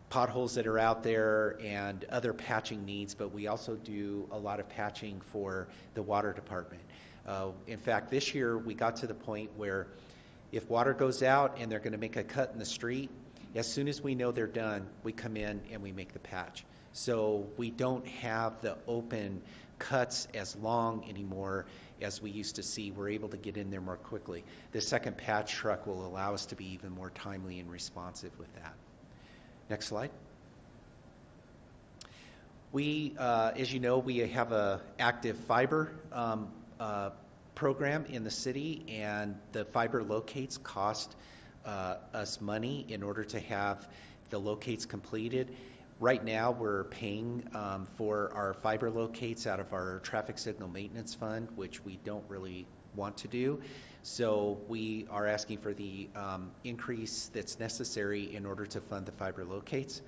potholes that are out there and other patching needs, but we also do a lot of patching for the water department. In fact, this year we got to the point where if water goes out and they're going to make a cut in the street, as soon as we know they're done, we come in and we make the patch. So we don't have the open cuts as long anymore as we used to see. We're able to get in there more quickly. The second patch truck will allow us to be even more timely and responsive with that. Next slide. We, as you know, we have an active fiber program in the city, and the fiber locates cost us money in order to have the locates completed. Right now, we're paying for our fiber locates out of our traffic signal maintenance fund, which we don't really want to do. So we are asking for the increase that's necessary in order to fund the fiber locates.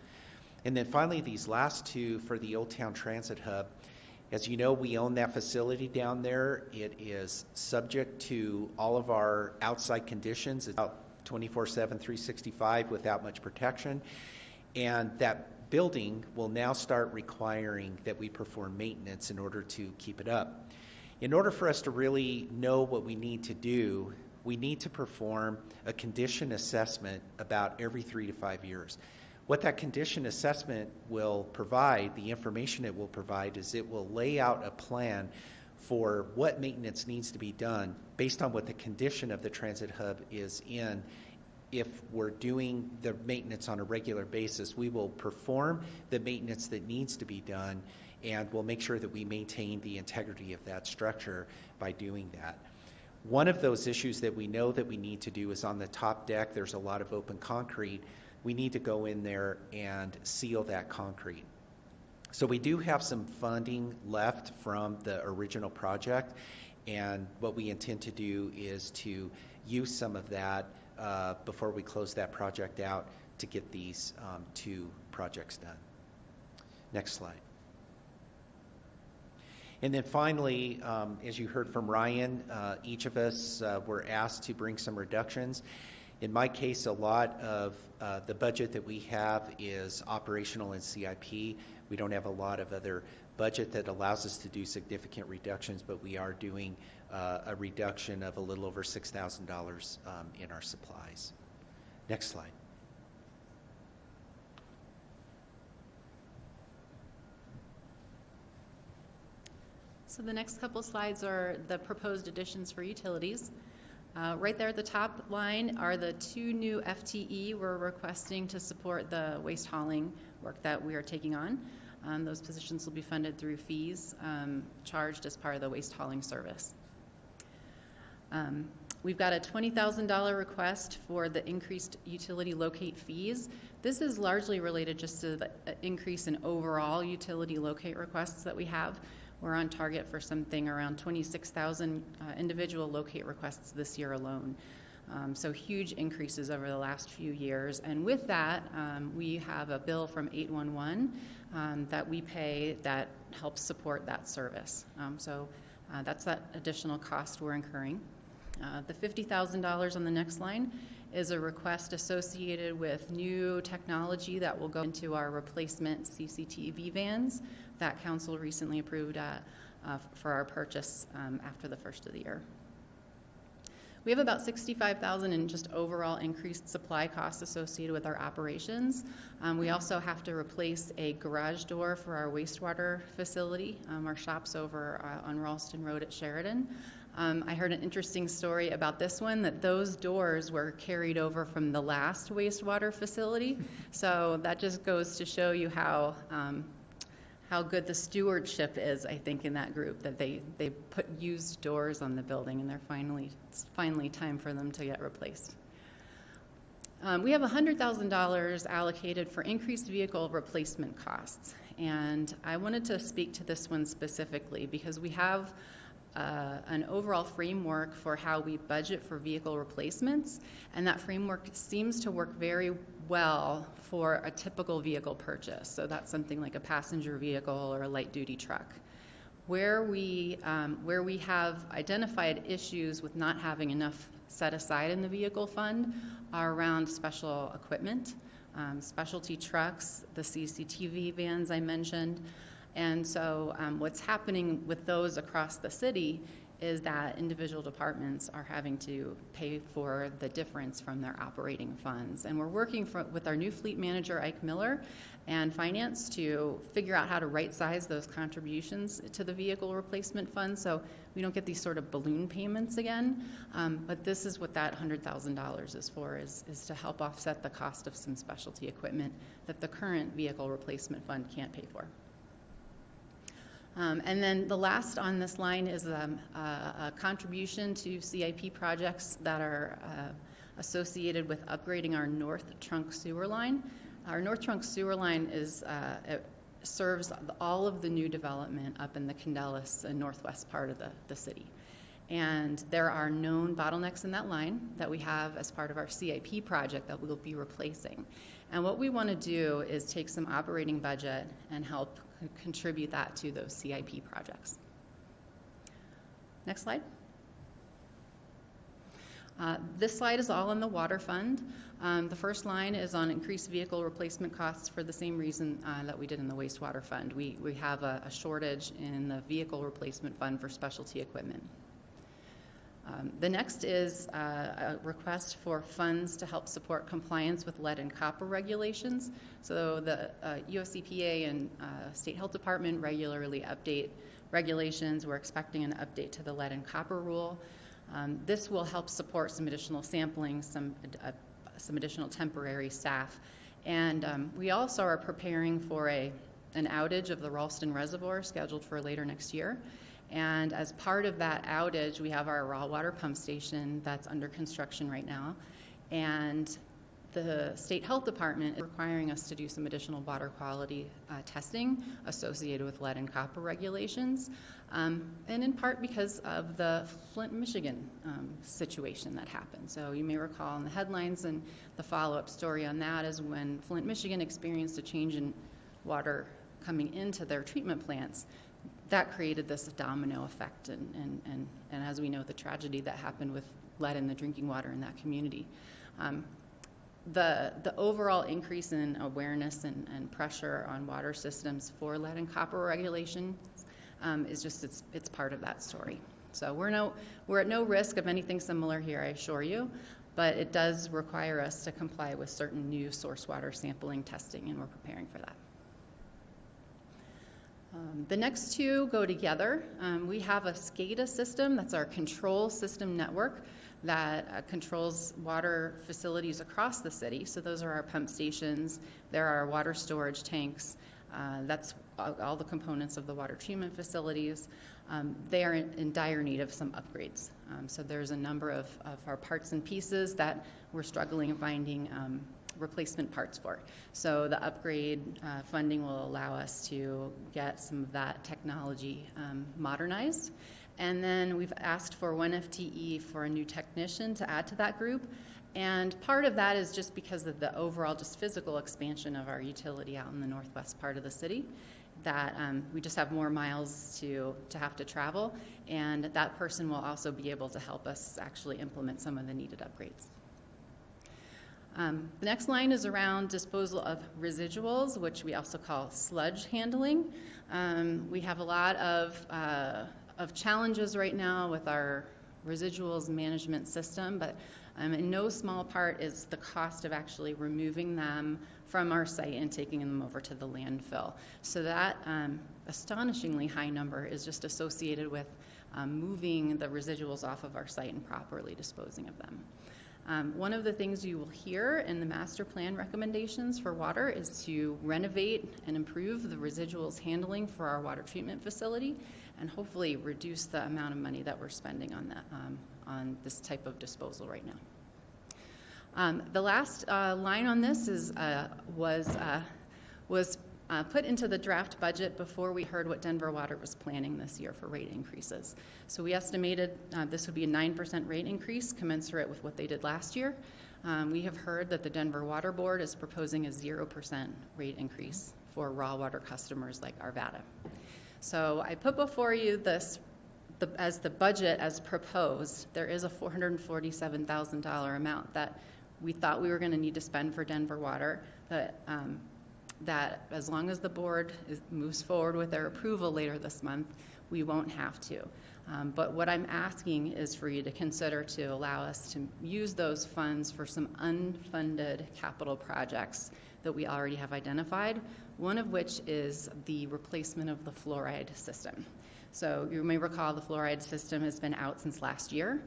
And then finally, these last two for the Old Town Transit Hub. As you know, we own that facility down there. It is subject to all of our outside conditions. It's about 24/7, 365 without much protection. And that building will now start requiring that we perform maintenance in order to keep it up. In order for us to really know what we need to do, we need to perform a condition assessment about every 3 to 5 years. What that condition assessment will provide, the information it will provide, is it will lay out a plan for what maintenance needs to be done based on what the condition of the transit hub is in. If we're doing the maintenance on a regular basis, we will perform the maintenance that needs to be done, and we'll make sure that we maintain the integrity of that structure by doing that. One of those issues that we know that we need to do is on the top deck. There's a lot of open concrete. We need to go in there and seal that concrete. So we do have some funding left from the original project, and what we intend to do is to use some of that before we close that project out to get these two projects done. Next slide. And then finally, as you heard from Ryan, each of us were asked to bring some reductions. In my case, a lot of the budget that we have is operational and CIP. We don't have a lot of other budget that allows us to do significant reductions, but we are doing a reduction of a little over $6,000 in our supplies. Next slide. So the next couple slides are the proposed additions for utilities. Right there at the top line are the 2 new FTE we're requesting to support the waste hauling work that we are taking on. Those positions will be funded through fees charged as part of the waste hauling service. We've got a $20,000 request for the increased utility locate fees. This is largely related just to the increase in overall utility locate requests that we have. We're on target for something around 26,000 individual locate requests this year alone. So huge increases over the last few years. And with that, we have a bill from 811 that we pay that helps support that service. So that's that additional cost we're incurring. The $50,000 on the next line is a request associated with new technology that will go into our replacement CCTV vans that council recently approved for our purchase after the first of the year. We have about $65,000 in just overall increased supply costs associated with our operations. We also have to replace a garage door for our wastewater facility. Our shop's over on Ralston Road at Sheridan. I heard an interesting story about this one, that those doors were carried over from the last wastewater facility. So that just goes to show you how good the stewardship is, I think, in that group, that they put used doors on the building, and it's finally time for them to get replaced. We have $100,000 allocated for increased vehicle replacement costs, and I wanted to speak to this one specifically because we have an overall framework for how we budget for vehicle replacements, and that framework seems to work very well for a typical vehicle purchase. So that's something like a passenger vehicle or a light-duty truck. Where we have identified issues with not having enough set aside in the vehicle fund are around special equipment, specialty trucks, the CCTV vans I mentioned. And so what's happening with those across the city is that individual departments are having to pay for the difference from their operating funds. And we're working with our new fleet manager, Ike Miller, and finance to figure out how to right-size those contributions to the vehicle replacement fund so we don't get these sort of balloon payments again. But this is what that $100,000 is for, is to help offset the cost of some specialty equipment that the current vehicle replacement fund can't pay for. And then the last on this line is a contribution to CIP projects that are associated with upgrading our North Trunk sewer line. Our North Trunk sewer line it serves all of the new development up in the Candelas and northwest part of the city. And there are known bottlenecks in that line that we have as part of our CIP project that we'll be replacing. And what we want to do is take some operating budget and help contribute that to those CIP projects. Next slide. This slide is all on the water fund. The first line is on increased vehicle replacement costs for the same reason that we did in the wastewater fund. We have a shortage in the vehicle replacement fund for specialty equipment. The next is a request for funds to help support compliance with lead and copper regulations. So the US EPA and State Health Department regularly update regulations. We're expecting an update to the lead and copper rule. This will help support some additional sampling, some additional temporary staff. And we also are preparing for an outage of the Ralston Reservoir scheduled for later next year. And as part of that outage, we have our raw water pump station that's under construction right now. And the State Health Department is requiring us to do some additional water quality testing associated with lead and copper regulations, and in part because of the Flint, Michigan situation that happened. So you may recall in the headlines, and the follow-up story on that is when Flint, Michigan experienced a change in water coming into their treatment plants, that created this domino effect, and as we know, the tragedy that happened with lead in the drinking water in that community. The overall increase in awareness and pressure on water systems for lead and copper regulation is just, it's part of that story. So we're at no risk of anything similar here, I assure you, but it does require us to comply with certain new source water sampling testing, and we're preparing for that. The next two go together. We have a SCADA system, that's our control system network, that controls water facilities across the city. So those are our pump stations, there are water storage tanks, that's all the components of the water treatment facilities. They are in dire need of some upgrades. So there's a number of our parts and pieces that we're struggling in finding replacement parts for. So the upgrade funding will allow us to get some of that technology modernized. And then we've asked for 1 FTE for a new technician to add to that group. And part of that is just because of the overall just physical expansion of our utility out in the northwest part of the city, that we just have more miles to have to travel. And that person will also be able to help us actually implement some of the needed upgrades. The next line is around disposal of residuals, which we also call sludge handling. We have a lot of challenges right now with our residuals management system, but in no small part is the cost of actually removing them from our site and taking them over to the landfill. So that astonishingly high number is just associated with moving the residuals off of our site and properly disposing of them. One of the things you will hear in the master plan recommendations for water is to renovate and improve the residuals handling for our water treatment facility, and hopefully reduce the amount of money that we're spending on that on this type of disposal right now. The last line on this was put into the draft budget before we heard what Denver Water was planning this year for rate increases. So we estimated this would be a 9% rate increase commensurate with what they did last year. We have heard that the Denver Water Board is proposing a 0% rate increase for raw water customers like Arvada. So I put before you this, as the budget as proposed, there is a $447,000 amount that we thought we were going to need to spend for Denver Water, that as long as the board moves forward with their approval later this month, we won't have to. But what I'm asking is for you to consider to allow us to use those funds for some unfunded capital projects that we already have identified, one of which is the replacement of the fluoride system. So you may recall the fluoride system has been out since last year.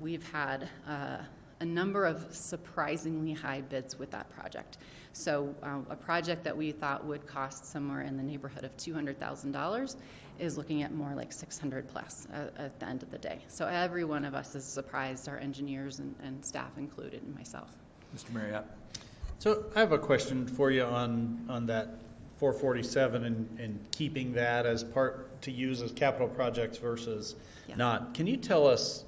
We've had a number of surprisingly high bids with that project. So a project that we thought would cost somewhere in the neighborhood of $200,000 is looking at more like 600 plus at the end of the day. So every one of us is surprised, our engineers and staff included, and myself. Mr. Marriott. So I have a question for you on that 447 and keeping that as part to use as capital projects versus Yes. not. Can you tell us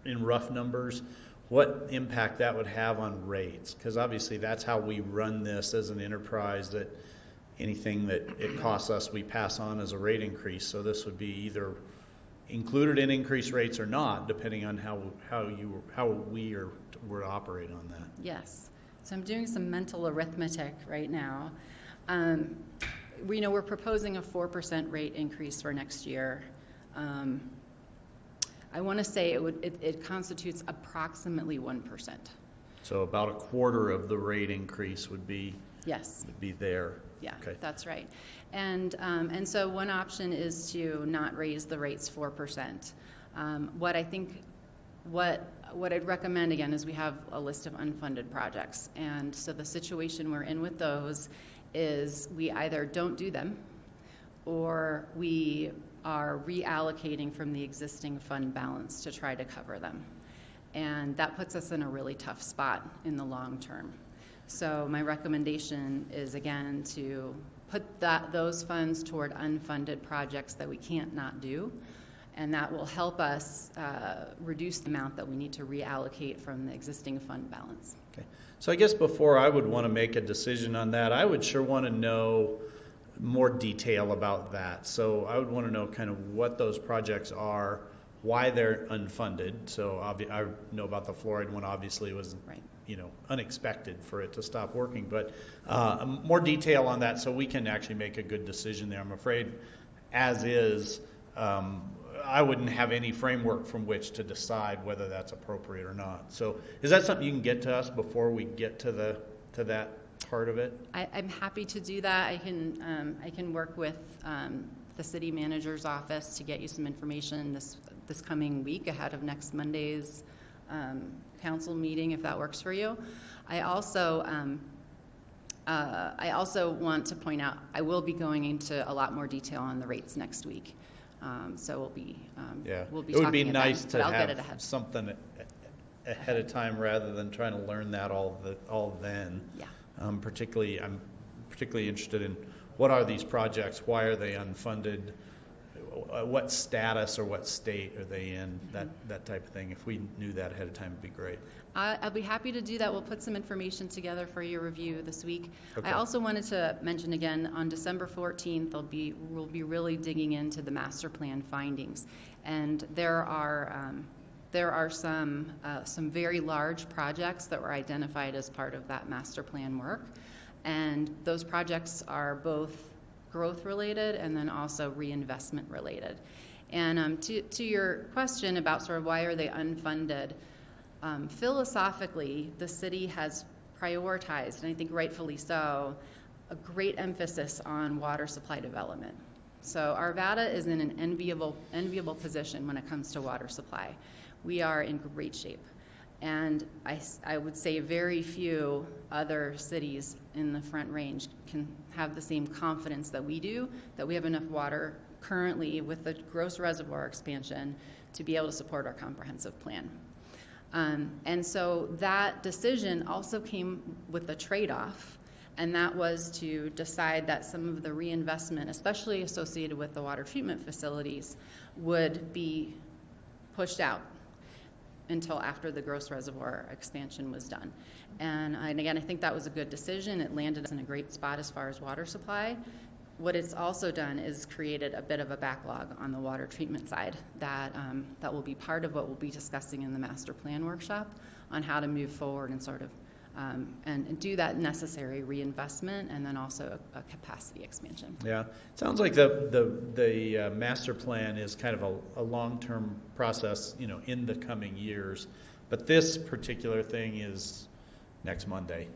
in rough numbers what impact that would have on rates? Because obviously that's how we run this as an enterprise, that anything that it costs us, we pass on as a rate increase. So this would be either included in increased rates or not, depending on how we were to operate on that. Yes. So I'm doing some mental arithmetic right now. We're proposing a 4% rate increase for next year. I want to say it constitutes approximately 1%. So about a quarter of the rate increase would be Yes. there. Yeah, Okay. that's right. And so one option is to not raise the rates 4%. What I'd recommend, again, is we have a list of unfunded projects. And so the situation we're in with those is we either don't do them, or we are reallocating from the existing fund balance to try to cover them. And that puts us in a really tough spot in the long term. So my recommendation is, again, to put those funds toward unfunded projects that we can't not do, and that will help us reduce the amount that we need to reallocate from the existing fund balance. Okay. So I guess before I would want to make a decision on that, I would sure want to know more detail about that. So I would want to know kind of what those projects are, why they're unfunded. So I know about the fluoride one, obviously was Right. Unexpected for it to stop working, but more detail on that so we can actually make a good decision there. I'm afraid as is, I wouldn't have any framework from which to decide whether that's appropriate or not. So is that something you can get to us before we get to that part of it? I'm happy to do that. I can work with the city manager's office to get you some information this coming week ahead of next Monday's council meeting, if that works for you. I also want to point out I will be going into a lot more detail on the rates next week. So we'll be Yeah, we'll be it would be talking nice about, to but I'll get it have ahead. something ahead of time rather than trying to learn that all then. Yeah. I'm particularly interested in what are these projects, why are they unfunded, what status or what state are they in, that type of thing. If we knew that ahead of time, it'd be great. I'll be happy to do that. We'll put some information together for your review this week. Okay. I also wanted to mention again, on December 14th, we'll be really digging into the master plan findings. And there are some very large projects that were identified as part of that master plan work. And those projects are both growth related and then also reinvestment related. And to your question about sort of why are they unfunded, philosophically, the city has prioritized, and I think rightfully so, a great emphasis on water supply development. So Arvada is in an enviable position when it comes to water supply. We are in great shape. And I would say very few other cities in the Front Range can have the same confidence that we do, that we have enough water currently with the gross reservoir expansion to be able to support our comprehensive plan. And so that decision also came with a trade-off, and that was to decide that some of the reinvestment, especially associated with the water treatment facilities, would be pushed out until after the gross reservoir expansion was done. And again, I think that was a good decision. It landed us in a great spot as far as water supply. What it's also done is created a bit of a backlog on the water treatment side that will be part of what we'll be discussing in the master plan workshop on how to move forward and sort of and do that necessary reinvestment and then also a capacity expansion. Yeah, it sounds like the master plan is kind of a long-term process, in the coming years. But this particular thing is next Monday.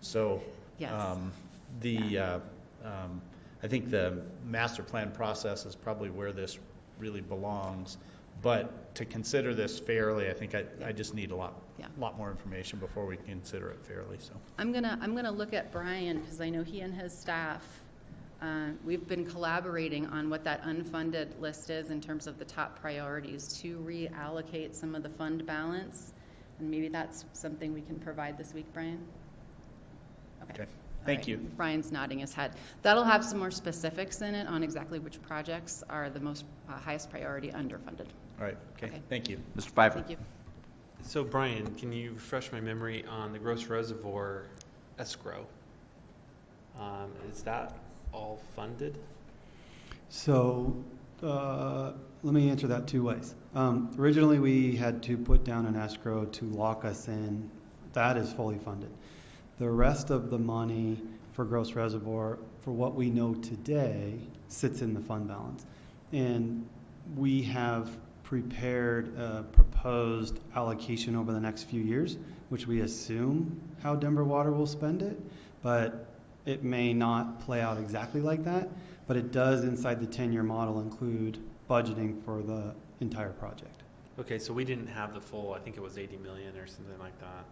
So Yes. I think the master plan process is probably where this really belongs. But to consider this fairly, I think I just need a lot more information before we consider it fairly. So I'm gonna look at Brian because I know he and his staff, we've been collaborating on what that unfunded list is in terms of the top priorities to reallocate some of the fund balance, and maybe that's something we can provide this week, Brian. Okay. Thank right. you. Brian's nodding his head. That'll have some more specifics in it on exactly which projects are the most highest priority underfunded. All right, okay, Okay. thank you. Mr. Pfeiffer? Thank you. So Brian, can you refresh my memory on the gross reservoir escrow? Is that all funded? So, let me answer that two ways. Originally, we had to put down an escrow to lock us in. That is fully funded. The rest of the money for gross reservoir, for what we know today, sits in the fund balance. And we have prepared a proposed allocation over the next few years, which we assume how Denver Water will spend it, but it may not play out exactly like that. But it does, inside the 10-year model, include budgeting for the entire project. Okay, so we didn't have the full, I think it was 80 million or something like that.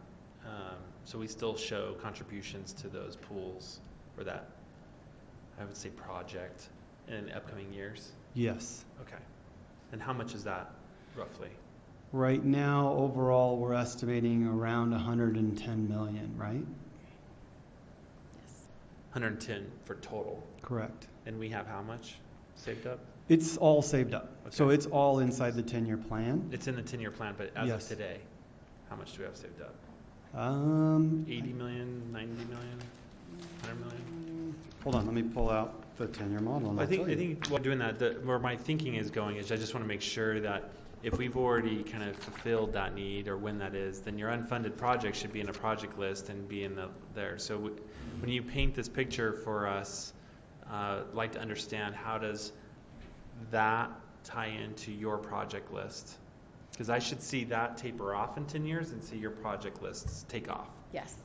So we still show contributions to those pools or that, I would say, project in upcoming years? Yes. Okay. And how much is that roughly? Right now, overall, we're estimating around 110 million, right? Yes. 110 for total. Correct. And we have how much saved up? It's all saved up. So Okay. it's all inside the 10-year plan. It's in the 10-year plan, but as Yes. of today, how much do we have saved up? 80 million, 90 million, 100 million? Hold on, let me pull out the 10-year model and I I'll tell think you. while doing that, where my thinking is going is I just want to make sure that if we've already kind of fulfilled that need or when that is, then your unfunded project should be in a project list and be in there. So when you paint this picture for us, I'd like to understand how does that tie into your project list? Because I should see that taper off in 10 years and see your project lists take off. Yes.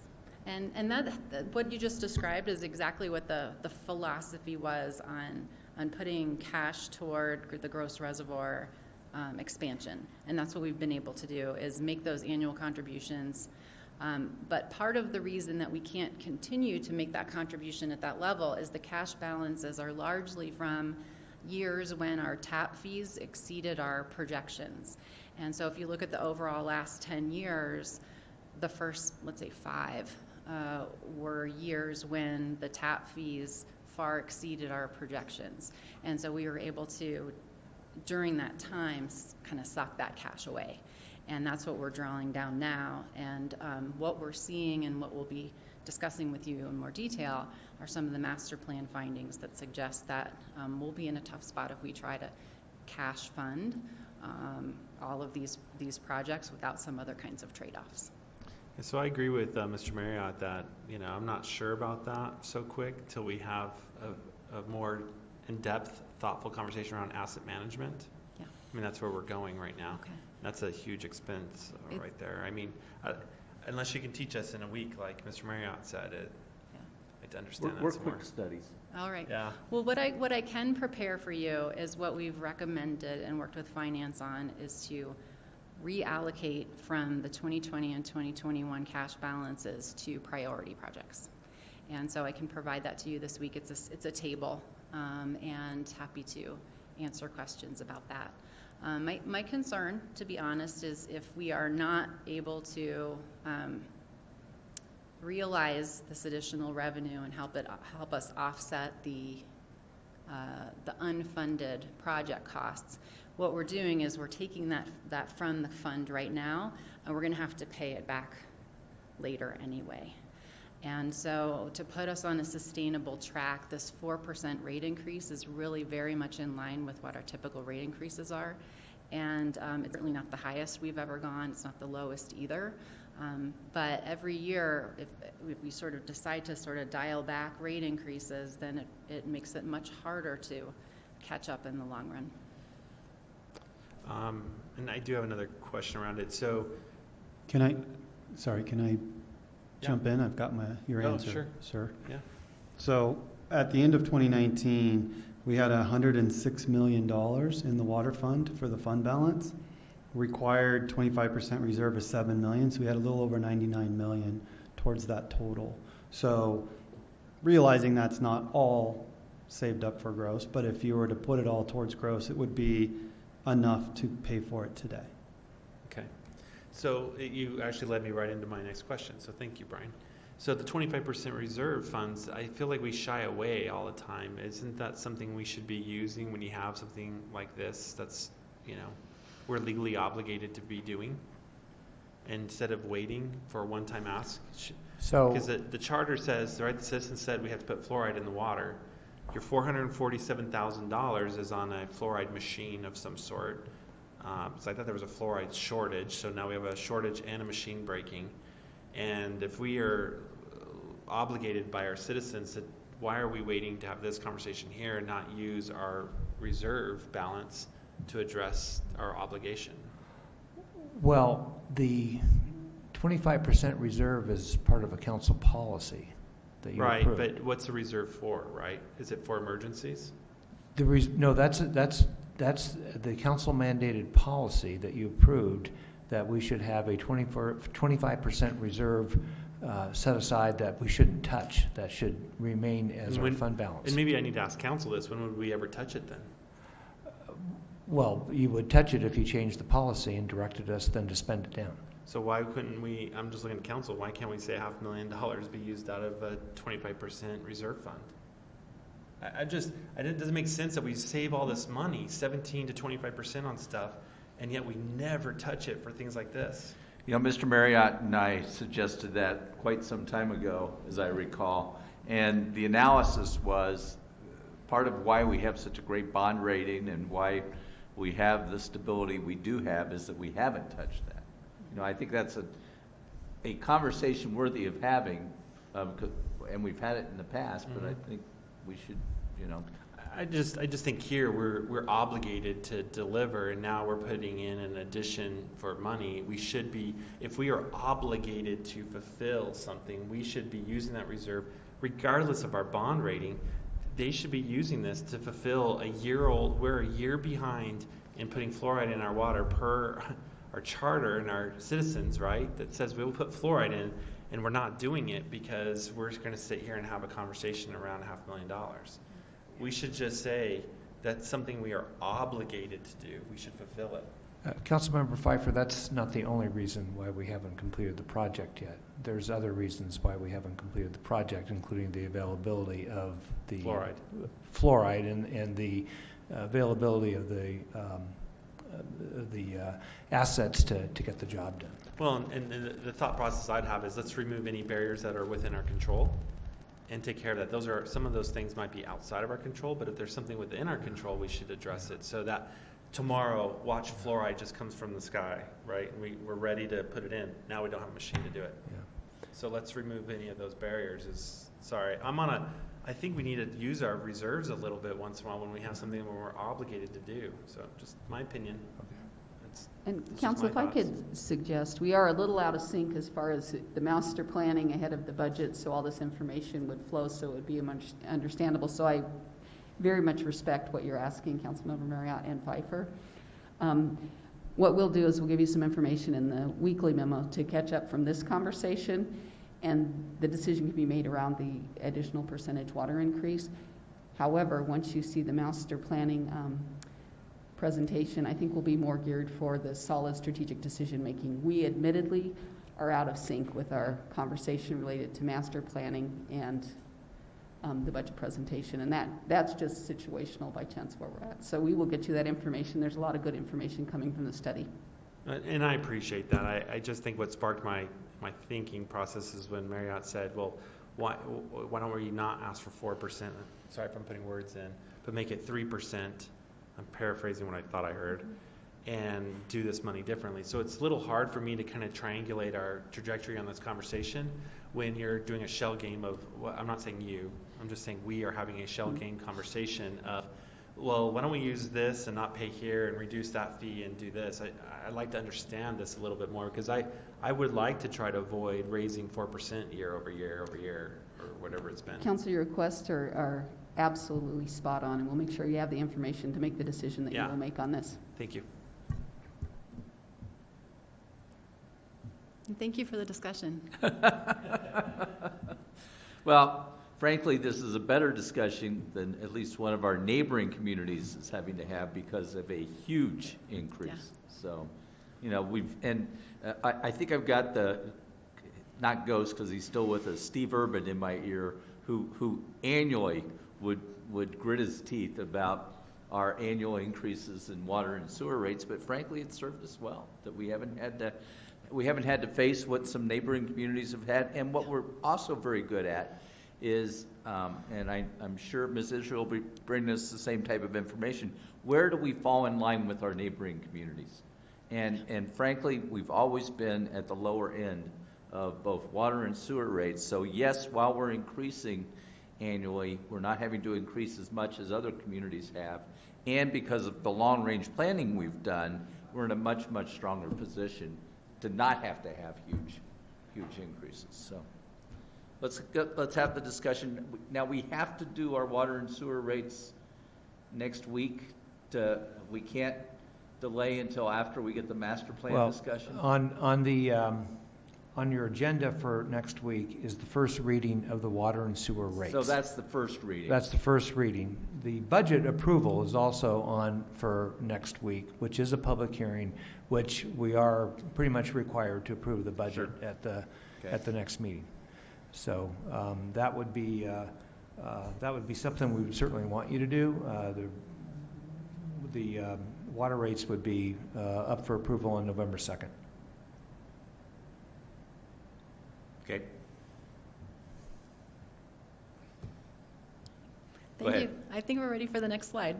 And that what you just described is exactly what the philosophy was on putting cash toward the gross reservoir expansion. And that's what we've been able to do, is make those annual contributions. But part of the reason that we can't continue to make that contribution at that level is the cash balances are largely from years when our tap fees exceeded our projections. And so if you look at the overall last 10 years, the first, let's say 5, were years when the tap fees far exceeded our projections. And so we were able to, during that time, kind of suck that cash away. And that's what we're drawing down now. And what we're seeing and what we'll be discussing with you in more detail are some of the master plan findings that suggest that we'll be in a tough spot if we try to cash fund all of these projects without some other kinds of trade-offs. And so I agree with Mr. Marriott that, I'm not sure about that so quick till we have a more in-depth, thoughtful conversation around asset management. Yeah. I mean, that's where we're going right now. Okay. That's a huge expense right there. I mean, unless you can teach us in a week, like Mr. Marriott said, I'd like to understand We're that some more. quick studies. All right. Yeah. Well, what I can prepare for you is what we've recommended and worked with finance on is to reallocate from the 2020 and 2021 cash balances to priority projects. And so I can provide that to you this week. It's a table, and happy to answer questions about that. My concern, to be honest, is if we are not able to realize this additional revenue and help us offset the unfunded project costs, what we're doing is we're taking that from the fund right now, and we're going to have to pay it back later anyway. And so to put us on a sustainable track, this 4% rate increase is really very much in line with what our typical rate increases are. And it's certainly not the highest we've ever gone. It's not the lowest either. But every year, if we sort of decide to sort of dial back rate increases, then it makes it much harder to catch up in the long run. And I do have another question around it. So, Can I jump in? I've got your Oh, answer, sure. sir. Yeah. So at the end of 2019, we had $106 million in the water fund for the fund balance. Required 25% reserve is $7 million, so we had a little over $99 million towards that total. So realizing that's not all saved up for gross, but if you were to put it all towards gross, it would be enough to pay for it today. okay. So you actually led me right into my next question. So thank you, Brian. So the 25% reserve funds, I feel like we shy away all the time. Isn't that something we should be using when you have something like this that's, we're legally obligated to be doing? Instead of waiting for a one-time ask? So, Because the charter says, right, the citizen said we have to put fluoride in the water. Your $447,000 is on a fluoride machine of some sort. So I thought there was a fluoride shortage, so now we have a shortage and a machine breaking. And if we are obligated by our citizens, why are we waiting to have this conversation here and not use our reserve balance to address our obligation? well, the 25% reserve is part of a council policy that you Right, approved. but what's the reserve for, right? Is it for emergencies? No, that's the council mandated policy that you approved, that we should have a 25% reserve set aside that we shouldn't touch, that should remain as our fund balance. And maybe I need to ask council this, when would we ever touch it then? Well, you would touch it if you changed the policy and directed us then to spend it down. So why couldn't we, I'm just looking at council, why can't we say $500,000 be used out of a 25% reserve fund? It doesn't make sense that we save all this money, 17 to 25% on stuff, and yet we never touch it for things like this. Mr. Marriott and I suggested that quite some time ago, as I recall, and the analysis was part of why we have such a great bond rating and why we have the stability we do have is that we haven't touched that. I think that's a conversation worthy of having, and we've had it in the past, but I think we should, I just think here we're obligated to deliver, and now we're putting in an addition for money. We should be, if we are obligated to fulfill something, we should be using that reserve regardless of our bond rating. They should be using this to fulfill we're a year behind in putting fluoride in our water per our charter and our citizens, right? That says we will put fluoride in, and we're not doing it because we're going to sit here and have a conversation around $500,000. We should just say that's something we are obligated to do. We should fulfill it. Councilmember Pfeiffer, that's not the only reason why we haven't completed the project yet. There's other reasons why we haven't completed the project, including the availability of the fluoride and the availability of the assets to get the job done. Well, and the thought process I'd have is let's remove any barriers that are within our control and take care of that. Some of those things might be outside of our control, but if there's something within our control, we should address it so that tomorrow, watch fluoride just comes from the sky, right? And we're ready to put it in. Now we don't have a machine to do it. Yeah. So let's remove any of those barriers. I think we need to use our reserves a little bit once in a while when we have something that we're obligated to do. So just my opinion. And This is council, my if I thoughts. could suggest, we are a little out of sync as far as the master planning ahead of the budget, so all this information would flow, so it would be understandable. So I very much respect what you're asking, Councilmember Marriott and Pfeiffer. What we'll do is we'll give you some information in the weekly memo to catch up from this conversation, and the decision can be made around the additional percentage water increase. However, once you see the master planning presentation, I think will be more geared for the solid strategic decision making. We admittedly are out of sync with our conversation related to master planning and the budget presentation, and that's just situational by chance where we're at. So we will get you that information. There's a lot of good information coming from the study. And I appreciate that. I just think what sparked my thinking process is when Marriott said, well, why don't we not ask for 4%? Sorry if I'm putting words in, but make it 3%. I'm paraphrasing what I thought I heard, and do this money differently. So it's a little hard for me to kind of triangulate our trajectory on this conversation when you're doing a shell game of, well, I'm not saying you, I'm just saying we are having a shell game conversation of, well, why don't we use this and not pay here and reduce that fee and do this? I'd like to understand this a little bit more, because I would like to try to avoid raising 4% year over year, or whatever it's been. Council, your requests are absolutely spot on, and we'll make sure you have the information to make the decision that you will make on this. Thank you. And thank you for the discussion. Well, frankly, this is a better discussion than at least one of our neighboring communities is having to have because of a huge increase. So, I think I've got the not ghost because he's still with us, Steve Urban in my ear, who annually would grit his teeth about our annual increases in water and sewer rates, but frankly, it served us well, that we haven't had to face what some neighboring communities have had. And what we're also very good at is, and I'm sure Ms. Israel will be bringing us the same type of information, where do we fall in line with our neighboring communities? And frankly, we've always been at the lower end of both water and sewer rates. So yes, while we're increasing annually, we're not having to increase as much as other communities have. And because of the long-range planning we've done, we're in a much, much stronger position to not have to have huge increases. So let's have the discussion. Now, we have to do our water and sewer rates next week. We can't delay until after we get the master plan discussion. On your agenda for next week is the first reading of the water and sewer rates. So that's the first reading. That's the first reading. The budget approval is also on for next week, which is a public hearing, which we are pretty much required to approve the budget at the next meeting. So that would be something we would certainly want you to do. The water rates would be up for approval on November 2nd. Okay. Thank you. I think we're ready for the next slide.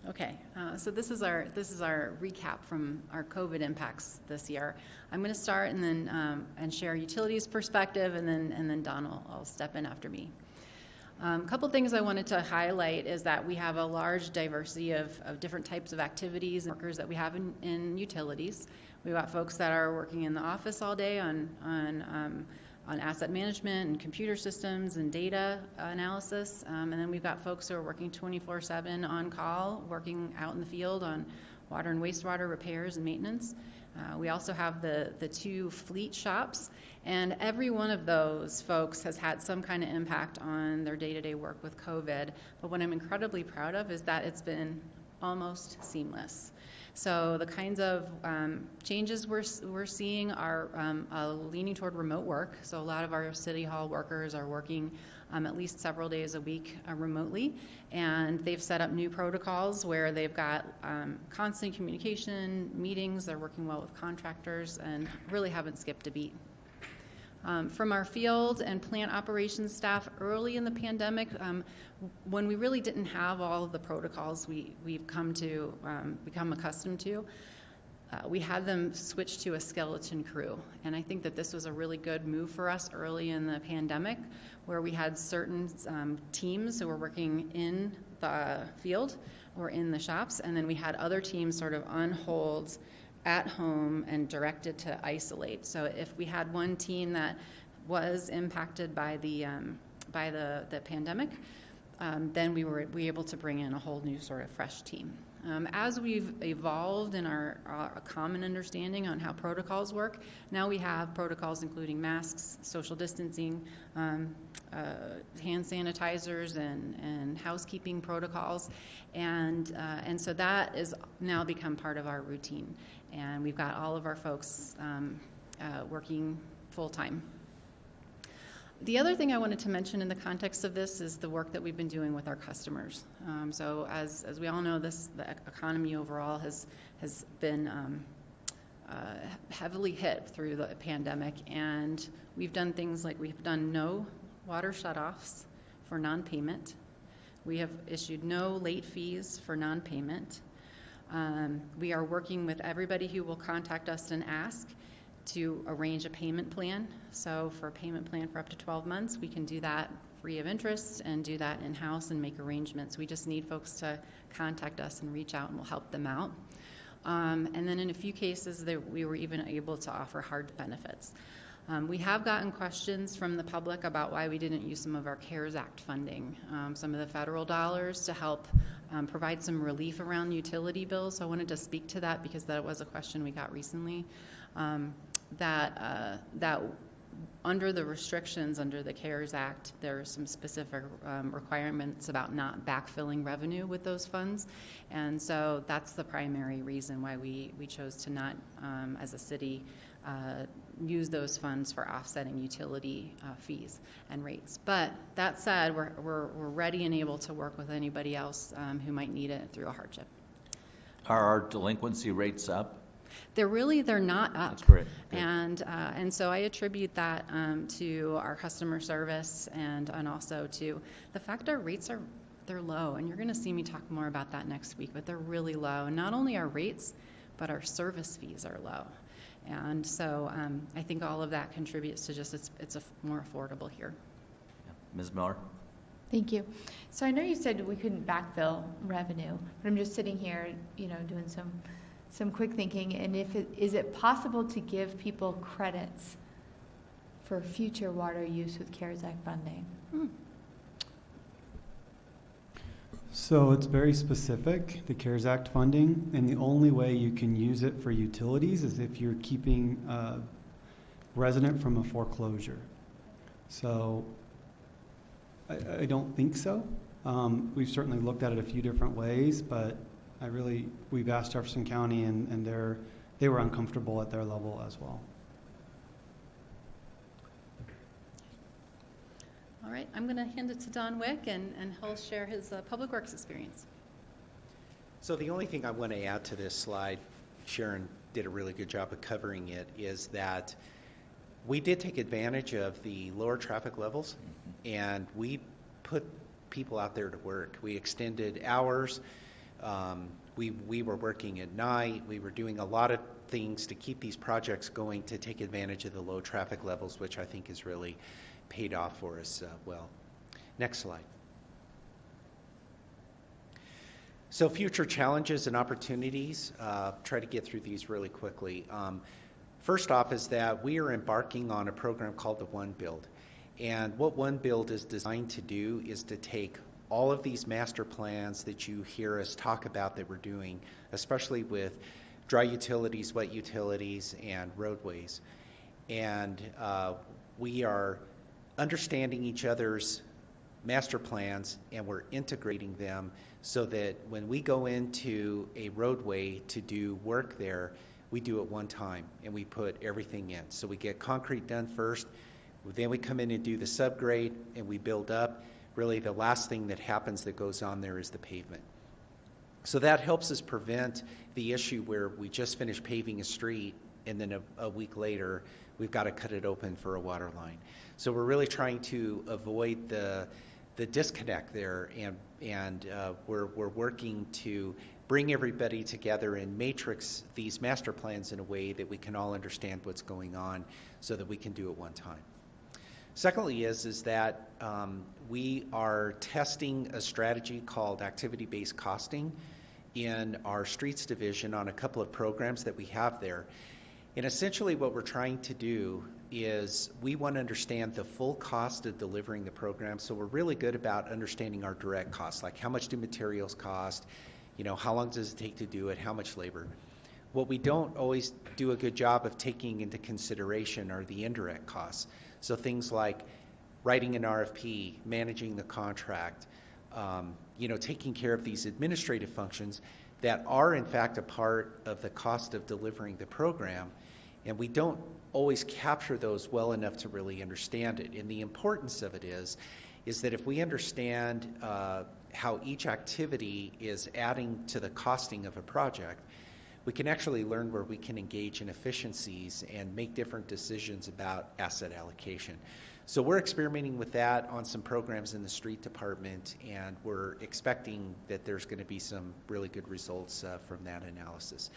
Okay, so this is our recap from our COVID impacts this year. I'm going to start and then and share utilities perspective, and then Don will step in after me. A couple things I wanted to highlight is that we have a large diversity of different types of activities and workers that we have in utilities. We've got folks that are working in the office all day on asset management and computer systems and data analysis, and then we've got folks who are working 24/7 on call, working out in the field on water and wastewater repairs and maintenance. We also have the 2 fleet shops, and every one of those folks has had some kind of impact on their day-to-day work with COVID. But what I'm incredibly proud of is that it's been almost seamless. So the kinds of changes we're seeing are leaning toward remote work. So a lot of our City Hall workers are working at least several days a week remotely, and they've set up new protocols where they've got constant communication, meetings, they're working well with contractors, and really haven't skipped a beat. From our field and plant operations staff early in the pandemic, when we really didn't have all of the protocols we've come to become accustomed to, we had them switch to a skeleton crew. And I think that this was a really good move for us early in the pandemic, where we had certain teams who were working in the field or in the shops, and then we had other teams sort of on hold at home and directed to isolate. So if we had one team that was impacted by the pandemic, then we were able to bring in a whole new sort of fresh team. As we've evolved in our common understanding on how protocols work, now we have protocols including masks, social distancing, hand sanitizers, and housekeeping protocols, and so that is now become part of our routine. And we've got all of our folks working full-time. The other thing I wanted to mention in the context of this is the work that we've been doing with our customers. So as we all know, the economy overall has been heavily hit through the pandemic, and we've done things like we've done no water shutoffs for non-payment. We have issued no late fees for non-payment. We are working with everybody who will contact us and ask to arrange a payment plan. So for a payment plan for up to 12 months, we can do that free of interest and do that in-house and make arrangements. We just need folks to contact us and reach out, and we'll help them out. And then in a few cases, we were even able to offer hard benefits. We have gotten questions from the public about why we didn't use some of our CARES Act funding, some of the federal dollars to help provide some relief around utility bills. So I wanted to speak to that because that was a question we got recently. That under the restrictions under the CARES Act, there are some specific requirements about not backfilling revenue with those funds, and so that's the primary reason why we chose to not, as a city, use those funds for offsetting utility fees and rates. But that said, we're ready and able to work with anybody else who might need it through a hardship. Are our delinquency rates up? They're not up. That's great. Good. And so I attribute that to our customer service and also to the fact our rates they're low. And you're going to see me talk more about that next week, but they're really low. And not only our rates, but our service fees are low. And so I think all of that contributes to just it's more affordable here. Ms. Miller? Thank you. So I know you said we couldn't backfill revenue, but I'm just sitting here, doing some quick thinking. And is it possible to give people credits for future water use with CARES Act funding? So it's very specific, the CARES Act funding, and the only way you can use it for utilities is if you're keeping a resident from a foreclosure. So I don't think so. We've certainly looked at it a few different ways, but we've asked Jefferson County and they were uncomfortable at their level as well. All right, I'm going to hand it to Don Wick, and he'll share his Public Works experience. So the only thing I want to add to this slide, Sharon did a really good job of covering it, is that we did take advantage of the lower traffic levels, and we put people out there to work. We extended hours. We were working at night. We were doing a lot of things to keep these projects going to take advantage of the low traffic levels, which I think has really paid off for us well. Next slide. So future challenges and opportunities, try to get through these really quickly. First off is that we are embarking on a program called the One Build. And what One Build is designed to do is to take all of these master plans that you hear us talk about that we're doing, especially with dry utilities, wet utilities, and roadways. And we are understanding each other's master plans, and we're integrating them so that when we go into a roadway to do work there, we do it one time and we put everything in. So we get concrete done first, then we come in and do the subgrade and we build up. Really the last thing that happens that goes on there is the pavement. So that helps us prevent the issue where we just finished paving a street and then a week later we've got to cut it open for a water line. So we're really trying to avoid the disconnect there, and we're working to bring everybody together and matrix these master plans in a way that we can all understand what's going on so that we can do it one time. Secondly is that we are testing a strategy called activity-based costing in our streets division on a couple of programs that we have there. And essentially what we're trying to do is we want to understand the full cost of delivering the program. So we're really good about understanding our direct costs, like how much do materials cost, how long does it take to do it, how much labor. What we don't always do a good job of taking into consideration are the indirect costs. So things like writing an RFP, managing the contract, taking care of these administrative functions that are in fact a part of the cost of delivering the program. And we don't always capture those well enough to really understand it. And the importance of it is that if we understand how each activity is adding to the costing of a project, we can actually learn where we can engage in efficiencies and make different decisions about asset allocation. So we're experimenting with that on some programs in the street department, and we're expecting that there's going to be some really good results from that analysis.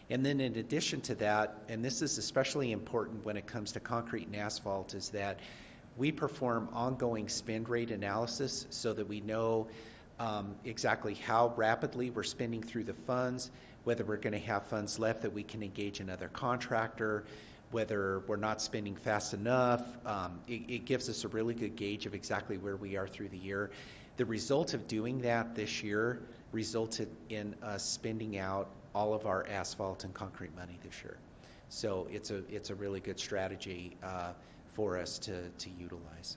And then in addition to that, and this is especially important when it comes to concrete and asphalt, is that we perform ongoing spend rate analysis so that we know exactly how rapidly we're spending through the funds, whether we're going to have funds left that we can engage another contractor, whether we're not spending fast enough. It gives us a really good gauge of exactly where we are through the year. The result of doing that this year resulted in us spending out all of our asphalt and concrete money this year. So it's a really good strategy for us to utilize.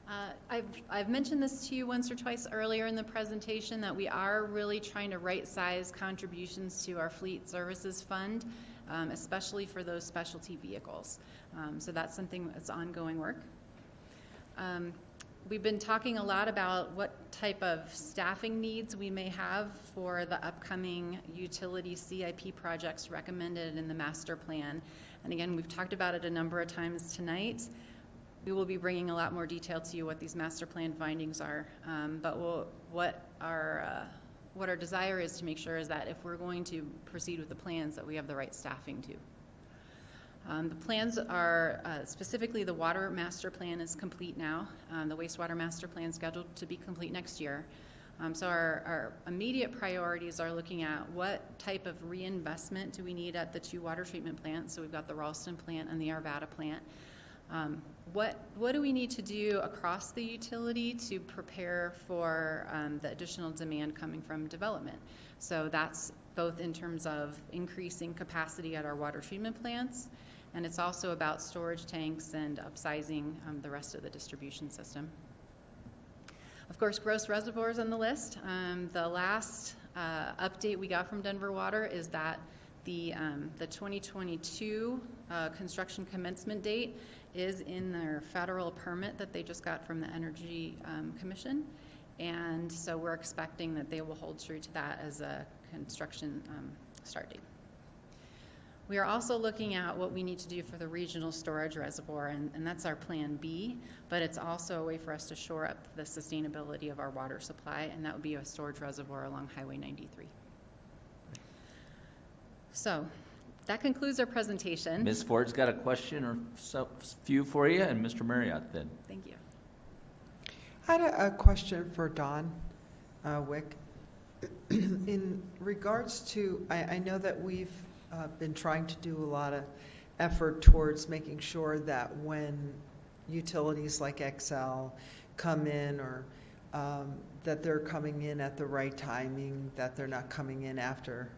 I've mentioned this to you once or twice earlier in the presentation, that we are really trying to right-size contributions to our Fleet Services Fund, especially for those specialty vehicles. So that's something that's ongoing work. We've been talking a lot about what type of staffing needs we may have for the upcoming utility CIP projects recommended in the master plan. And again, we've talked about it a number of times tonight. We will be bringing a lot more detail to you what these master plan findings are. But what our desire is to make sure is that if we're going to proceed with the plans, that we have the right staffing too. The plans are, specifically the water master plan is complete now. The wastewater master plan is scheduled to be complete next year. So our immediate priorities are looking at what type of reinvestment do we need at the 2 water treatment plants. So we've got the Ralston plant and the Arvada plant. What do we need to do across the utility to prepare for the additional demand coming from development? So that's both in terms of increasing capacity at our water treatment plants, and it's also about storage tanks and upsizing the rest of the distribution system. Of course, gross reservoirs on the list. The last update we got from Denver Water is that the 2022 construction commencement date is in their federal permit that they just got from the Energy Commission. And so we're expecting that they will hold true to that as a construction start date. We are also looking at what we need to do for the regional storage reservoir, and that's our plan B, but it's also a way for us to shore up the sustainability of our water supply, and that would be a storage reservoir along Highway 93. So that concludes our presentation. Ms. Ford's got a question or few for you, and Mr. Marriott then. Thank you. I had a question for Don Wick. In regards to, I know that we've been trying to do a lot of effort towards making sure that when utilities like Xcel come in, or that they're coming in at the right timing, that they're not coming in after,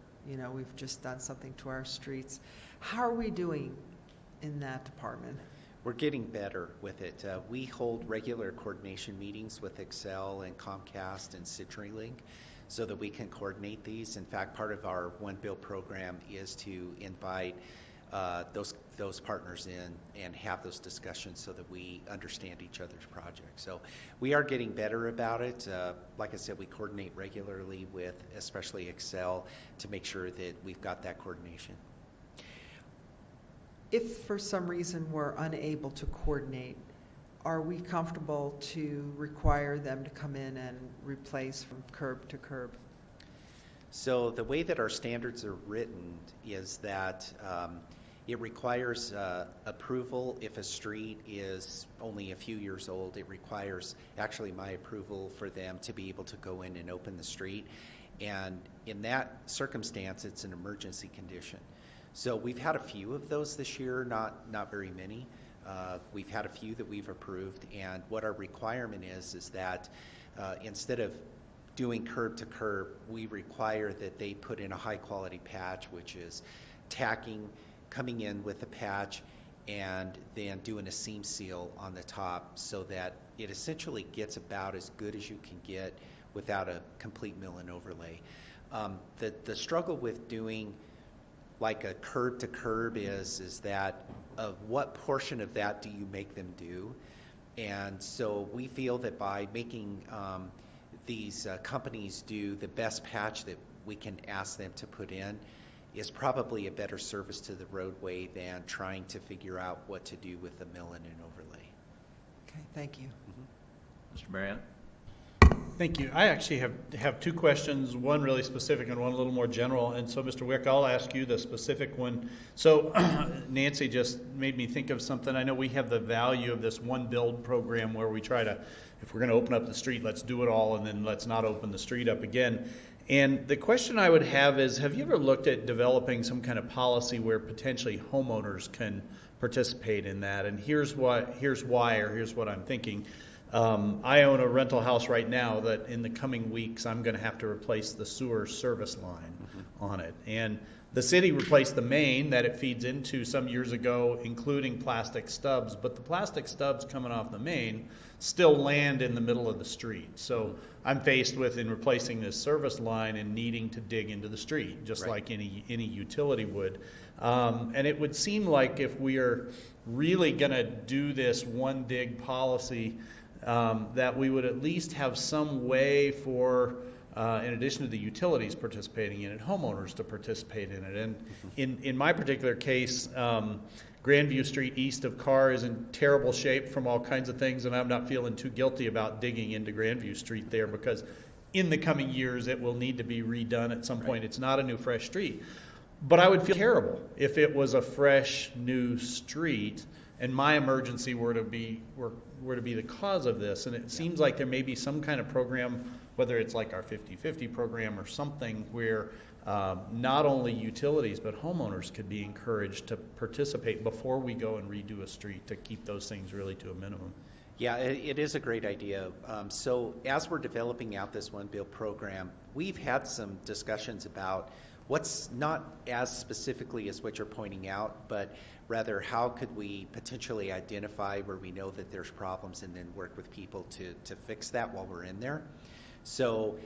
we've just done something to our streets. How are we doing in that department? We're getting better with it. We hold regular coordination meetings with Xcel and Comcast and CenturyLink so that we can coordinate these. In fact, part of our One Bill program is to invite those partners in and have those discussions so that we understand each other's projects. So we are getting better about it. Like I said, we coordinate regularly with especially Xcel to make sure that we've got that coordination. If for some reason we're unable to coordinate, are we comfortable to require them to come in and replace from curb to curb? So the way that our standards are written is that it requires approval if a street is only a few years old. It requires actually my approval for them to be able to go in and open the street. And in that circumstance, it's an emergency condition. So we've had a few of those this year, not very many. We've had a few that we've approved, and what our requirement is that instead of doing curb to curb, we require that they put in a high quality patch, which is tacking, coming in with a patch, and then doing a seam seal on the top so that it essentially gets about as good as you can get without a complete mill and overlay. The struggle with doing like a curb to curb is that of what portion of that do you make them do? And so we feel that by making these companies do the best patch that we can ask them to put in is probably a better service to the roadway than trying to figure out what to do with the mill and an overlay. Okay, thank you. Mr. Marriott? Thank you. I actually have two questions, one really specific and one a little more general. And so, Mr. Wick, I'll ask you the specific one. So Nancy just made me think of something. I know we have the value of this One Build program where we try to, if we're going to open up the street, let's do it all, and then let's not open the street up again. And the question I would have is, have you ever looked at developing some kind of policy where potentially homeowners can participate in that? And here's why, or here's what I'm thinking. I own a rental house right now that in the coming weeks I'm going to have to replace the sewer service line on it. And the city replaced the main that it feeds into some years ago, including plastic stubs, but the plastic stubs coming off the main still land in the middle of the street. So I'm faced with, in replacing this service line, and needing to dig into the street, just Right. like any utility would. And it would seem like if we are really going to do this one dig policy, that we would at least have some way for, in addition to the utilities participating in it, homeowners to participate in it. And in my particular case, Grandview Street east of Carr is in terrible shape from all kinds of things, and I'm not feeling too guilty about digging into Grandview Street there, because in the coming years it will need to be redone at some point. It's not a new fresh street. But I would feel terrible if it was a fresh new street and my emergency were to be the cause of this. And it seems like there may be some kind of program, whether it's like our 50/50 program or something, where not only utilities but homeowners could be encouraged to participate before we go and redo a street, to keep those things really to a minimum. Yeah, it is a great idea. So as we're developing out this One Bill program, we've had some discussions about what's not as specifically as what you're pointing out, but rather how could we potentially identify where we know that there's problems and then work with people to fix that while we're in there. So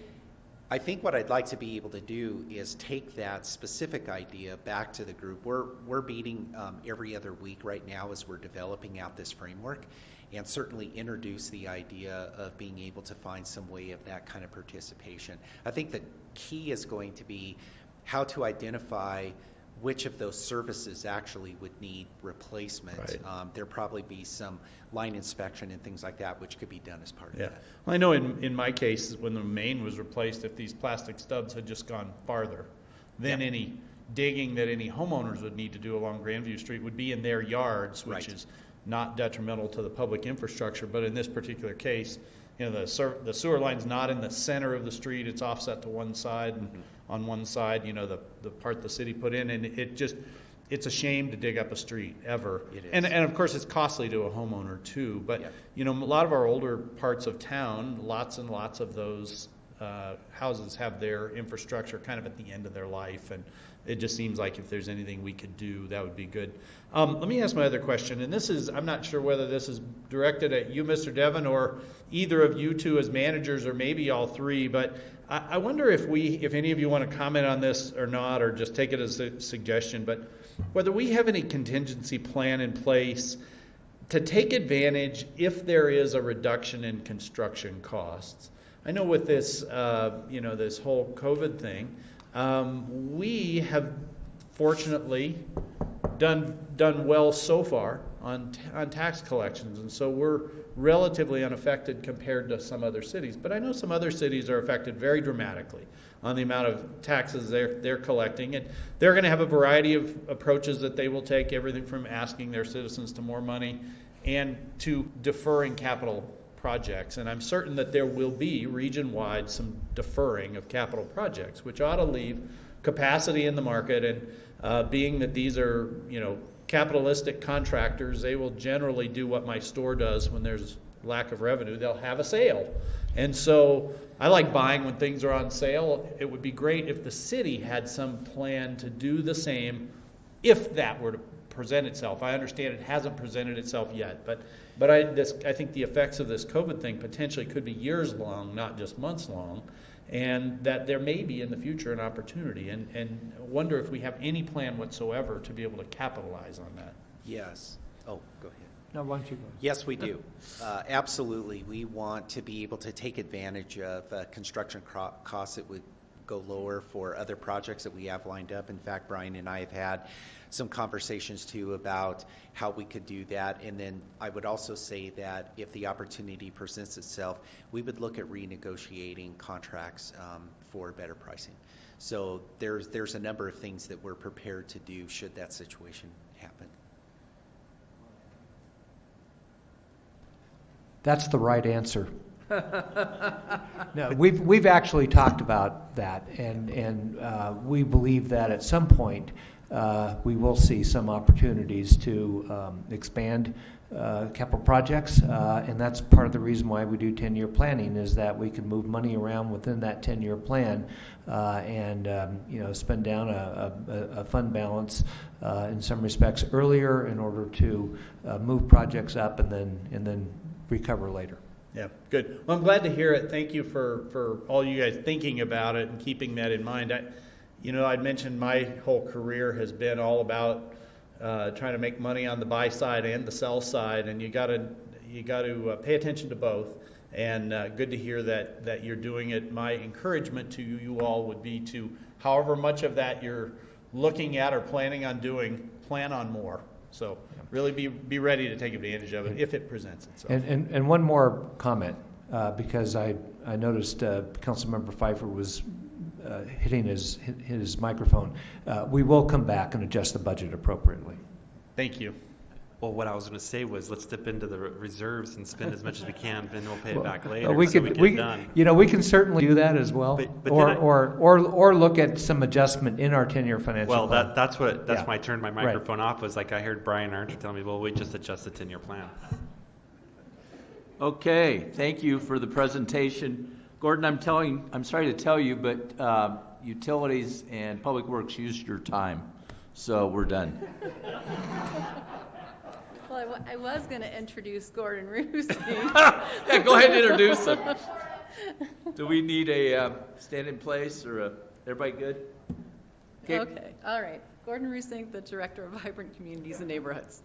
I think what I'd like to be able to do is take that specific idea back to the group. We're meeting every other week right now as we're developing out this framework, and certainly introduce the idea of being able to find some way of that kind of participation. I think the key is going to be how to identify which of those services actually would need replacement. Right. There'll probably be some line inspection and things like that, which could be done as part of Yeah, that. well, I know in my case, when the main was replaced, if these plastic stubs had just gone farther, then Yeah. any digging that any homeowners would need to do along Grandview Street would be in their yards, which Right. is not detrimental to the public infrastructure. But in this particular case, you know, the sewer line's not in the center of the street, it's offset to one side, and on one side, you know, the part the city put in, and it's a shame to dig up a street, ever. It is. And of course, it's costly to a homeowner too, but, Yeah. you know, a lot of our older parts of town, lots and lots of those houses have their infrastructure kind of at the end of their life, and it just seems like if there's anything we could do, that would be good. Let me ask my other question, and this is, I'm not sure whether this is directed at you, Mr. Devon, or either of you two as managers, or maybe all three, but I wonder if any of you want to comment on this or not, or just take it as a suggestion, but whether we have any contingency plan in place to take advantage if there is a reduction in construction costs. I know with this, this whole COVID thing, we have fortunately done well so far on tax collections, and so we're relatively unaffected compared to some other cities. But I know some other cities are affected very dramatically on the amount of taxes they're collecting, and they're going to have a variety of approaches that they will take, everything from asking their citizens to more money and to deferring capital projects. And I'm certain that there will be region-wide some deferring of capital projects, which ought to leave capacity in the market. And being that these are, capitalistic contractors, they will generally do what my store does when there's lack of revenue. They'll have a sale. And so I like buying when things are on sale. It would be great if the city had some plan to do the same if that were to present itself. I understand it hasn't presented itself yet, but I think the effects of this COVID thing potentially could be years long, not just months long, and that there may be in the future an opportunity, and wonder if we have any plan whatsoever to be able to capitalize on that. Yes. Oh, go ahead. No, why don't you go? Yes, we do. Absolutely. We want to be able to take advantage of construction costs that would go lower for other projects that we have lined up. In fact, Brian and I have had some conversations too about how we could do that. And then I would also say that if the opportunity presents itself, we would look at renegotiating contracts for better pricing. So there's a number of things that we're prepared to do should that situation happen. That's the right answer. No, we've actually talked about that, and we believe that at some point we will see some opportunities to expand capital projects, and that's part of the reason why we do 10-year planning, is that we can move money around within that 10-year plan and spend down a fund balance in some respects earlier in order to move projects up and then recover later. Yeah, good. Well, I'm glad to hear it. Thank you for all you guys thinking about it and keeping that in mind. I'd mentioned my whole career has been all about trying to make money on the buy side and the sell side, and you got to pay attention to both. And good to hear that you're doing it. My encouragement to you all would be to, however much of that you're looking at or planning on doing, plan on more. So really be ready to take advantage of it if it presents itself. And one more comment, because I noticed Councilmember Pfeiffer was hitting his microphone. We will come back and adjust the budget appropriately. Thank you. Well, what I was going to say was, let's dip into the reserves and spend as much as we can, then we'll pay it back later. We so could, we get it done. we can certainly do that as well, But or look at some adjustment in our 10-year financial Well, plan. that's when Yeah. I turned my Right. microphone off. Was like I heard Brian Archer tell me, "Well, we just adjust the 10-year plan." Okay, thank you for the presentation. Gordon, I'm sorry to tell you, but utilities and public works used your time, so we're done. Well, I was going to introduce Gordon Roosty. Yeah, go ahead and introduce him. Do we need a stand in place or everybody good? Okay, all right. Gordon Roosink, the Director of Vibrant Communities and Neighborhoods.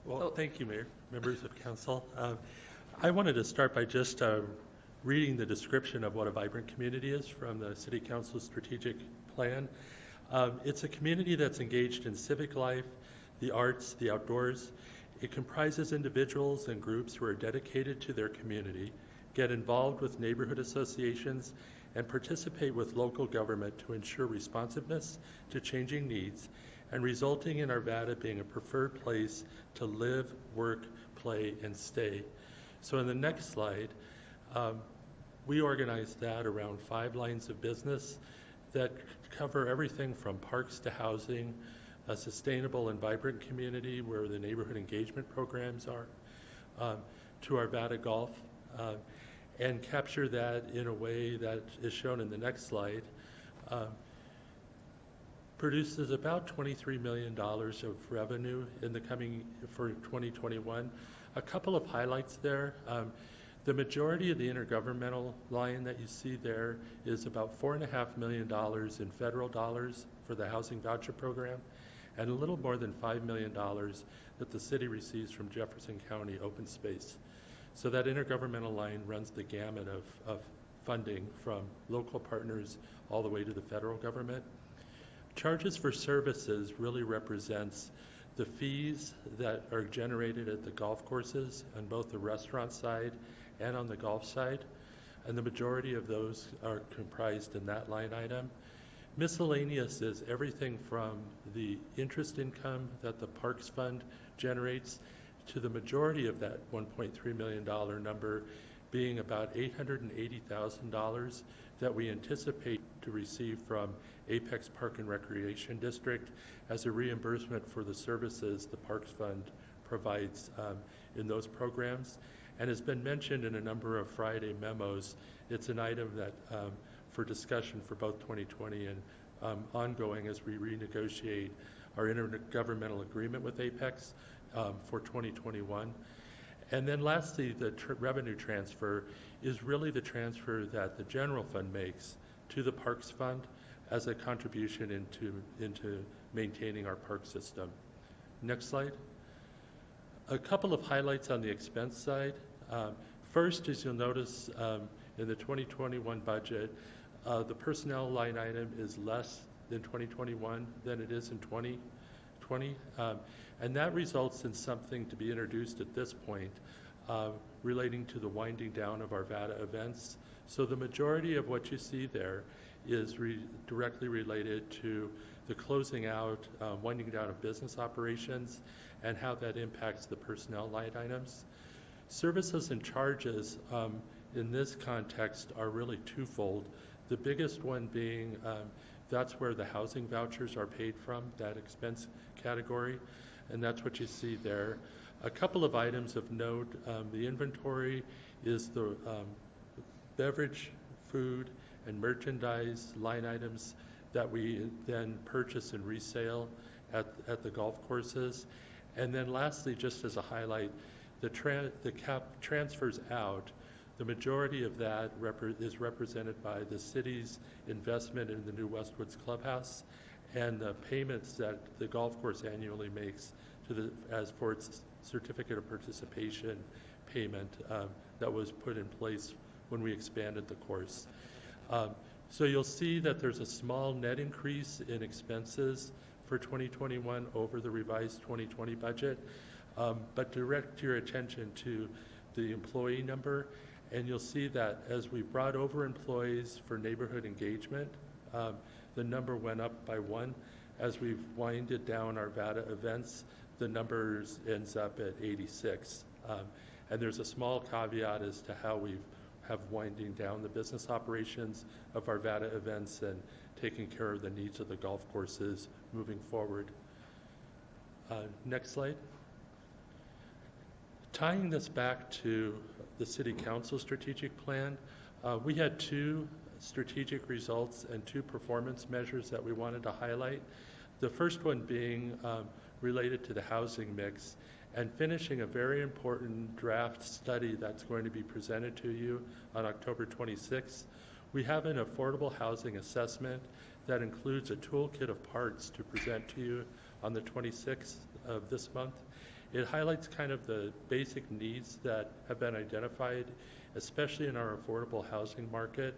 Well, thank you, Mayor, members of council. I wanted to start by just reading the description of what a vibrant community is from the City Council Strategic Plan. It's a community that's engaged in civic life, the arts, the outdoors. It comprises individuals and groups who are dedicated to their community, get involved with neighborhood associations, and participate with local government to ensure responsiveness to changing needs, and resulting in Arvada being a preferred place to live, work, play, and stay. So in the next slide, we organized that around 5 lines of business that cover everything from parks to housing, a sustainable and vibrant community where the neighborhood engagement programs are, to Arvada Golf, and capture that in a way that is shown in the next slide. Produces about $23 million of revenue in the coming for 2021. A couple of highlights there. The majority of the intergovernmental line that you see there is about $4.5 million in federal dollars for the housing voucher program, and a little more than $5 million that the city receives from Jefferson County Open Space. So that intergovernmental line runs the gamut of funding from local partners all the way to the federal government. Charges for services really represents the fees that are generated at the golf courses on both the restaurant side and on the golf side, and the majority of those are comprised in that line item. Miscellaneous is everything from the interest income that the Parks Fund generates to the majority of that $1.3 million number being about $880,000 that we anticipate to receive from Apex Park and Recreation District as a reimbursement for the services the Parks Fund provides in those programs. And has been mentioned in a number of Friday memos. It's an item that for discussion for both 2020 and ongoing as we renegotiate our intergovernmental agreement with Apex for 2021. And then lastly, the revenue transfer is really the transfer that the general fund makes to the Parks Fund as a contribution into maintaining our park system. Next slide. A couple of highlights on the expense side. First, as you'll notice in the 2021 budget, the personnel line item is less in 2021 than it is in 2020. And that results in something to be introduced at this point relating to the winding down of Arvada events. So the majority of what you see there is directly related to the closing out, winding down of business operations and how that impacts the personnel line items. Services and charges in this context are really twofold. The biggest one being, that's where the housing vouchers are paid from, that expense category, and that's what you see there. A couple of items of note, the inventory is the beverage, food, and merchandise line items that we then purchase and resale at the golf courses. And then lastly, just as a highlight, the cap transfers out. The majority of that is represented by the city's investment in the new Westwoods Clubhouse and the payments that the golf course annually makes as for its certificate of participation payment that was put in place when we expanded the course. So you'll see that there's a small net increase in expenses for 2021 over the revised 2020 budget, but direct your attention to the employee number, and you'll see that as we brought over employees for neighborhood engagement, the number went up by 1. As we've winded down Arvada events, the numbers ends up at 86. And there's a small caveat as to how we have winding down the business operations of Arvada events and taking care of the needs of the golf courses moving forward. Next slide. Tying this back to the City Council strategic plan, we had 2 strategic results and 2 performance measures that we wanted to highlight. The first one being related to the housing mix and finishing a very important draft study that's going to be presented to you on October 26th. We have an affordable housing assessment that includes a toolkit of parts to present to you on the 26th of this month. It highlights kind of the basic needs that have been identified, especially in our affordable housing market,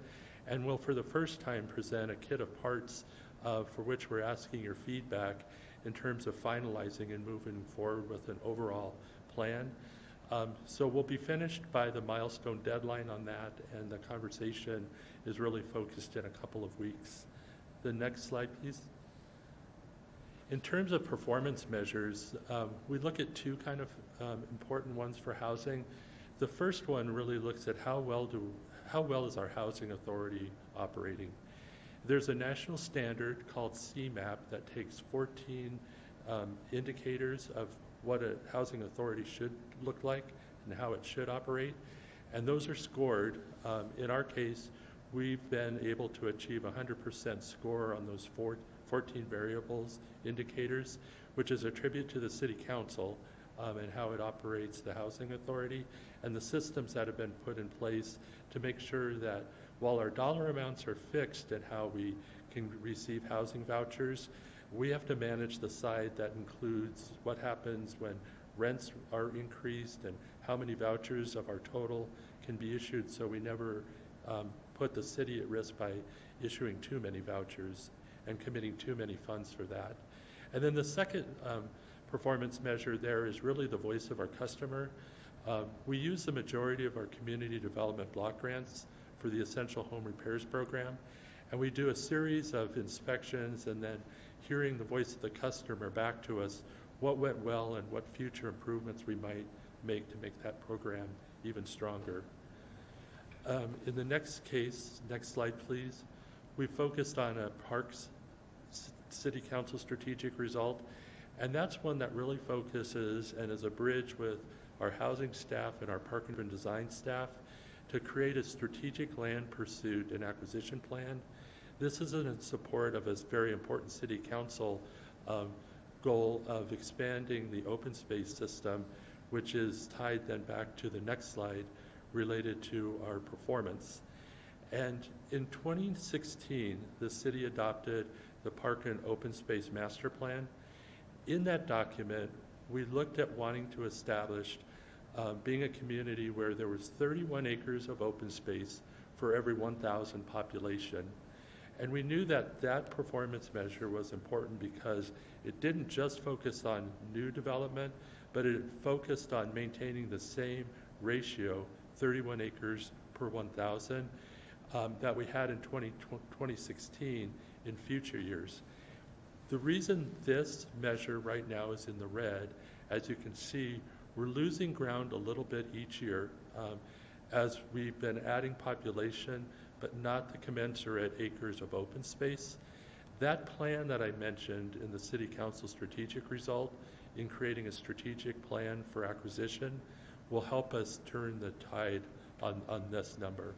and will for the first time present a kit of parts for which we're asking your feedback in terms of finalizing and moving forward with an overall plan. So we'll be finished by the milestone deadline on that, and the conversation is really focused in a couple of weeks. The next slide, please. In terms of performance measures, we look at 2 kind of important ones for housing. The first one really looks at how well is our housing authority operating. There's a national standard called CMAP that takes 14 indicators of what a housing authority should look like and how it should operate, and those are scored. In our case, we've been able to achieve 100% score on those 14 variables indicators, which is a tribute to the City Council and how it operates the housing authority and the systems that have been put in place to make sure that while our dollar amounts are fixed and how we can receive housing vouchers, we have to manage the side that includes what happens when rents are increased and how many vouchers of our total can be issued, so we never put the city at risk by issuing too many vouchers and committing too many funds for that. And then the second performance measure there is really the voice of our customer. We use the majority of our community development block grants for the Essential Home Repairs Program, and we do a series of inspections and then hearing the voice of the customer back to us what went well and what future improvements we might make to make that program even stronger. In the next case, next slide please, we focused on a Parks City Council strategic result, and that's one that really focuses and is a bridge with our housing staff and our park and design staff to create a strategic land pursuit and acquisition plan. This is in support of a very important City Council goal of expanding the open space system, which is tied then back to the next slide related to our performance. And in 2016, the city adopted the Park and Open Space Master Plan. In that document, we looked at wanting to establish being a community where there was 31 acres of open space for every 1,000 population. And we knew that that performance measure was important because it didn't just focus on new development, but it focused on maintaining the same ratio, 31 acres per 1,000, that we had in 2016 in future years. The reason this measure right now is in the red, as you can see, we're losing ground a little bit each year as we've been adding population, but not the commensurate acres of open space. That plan that I mentioned in the City Council strategic result, in creating a strategic plan for acquisition, will help us turn the tide on this number.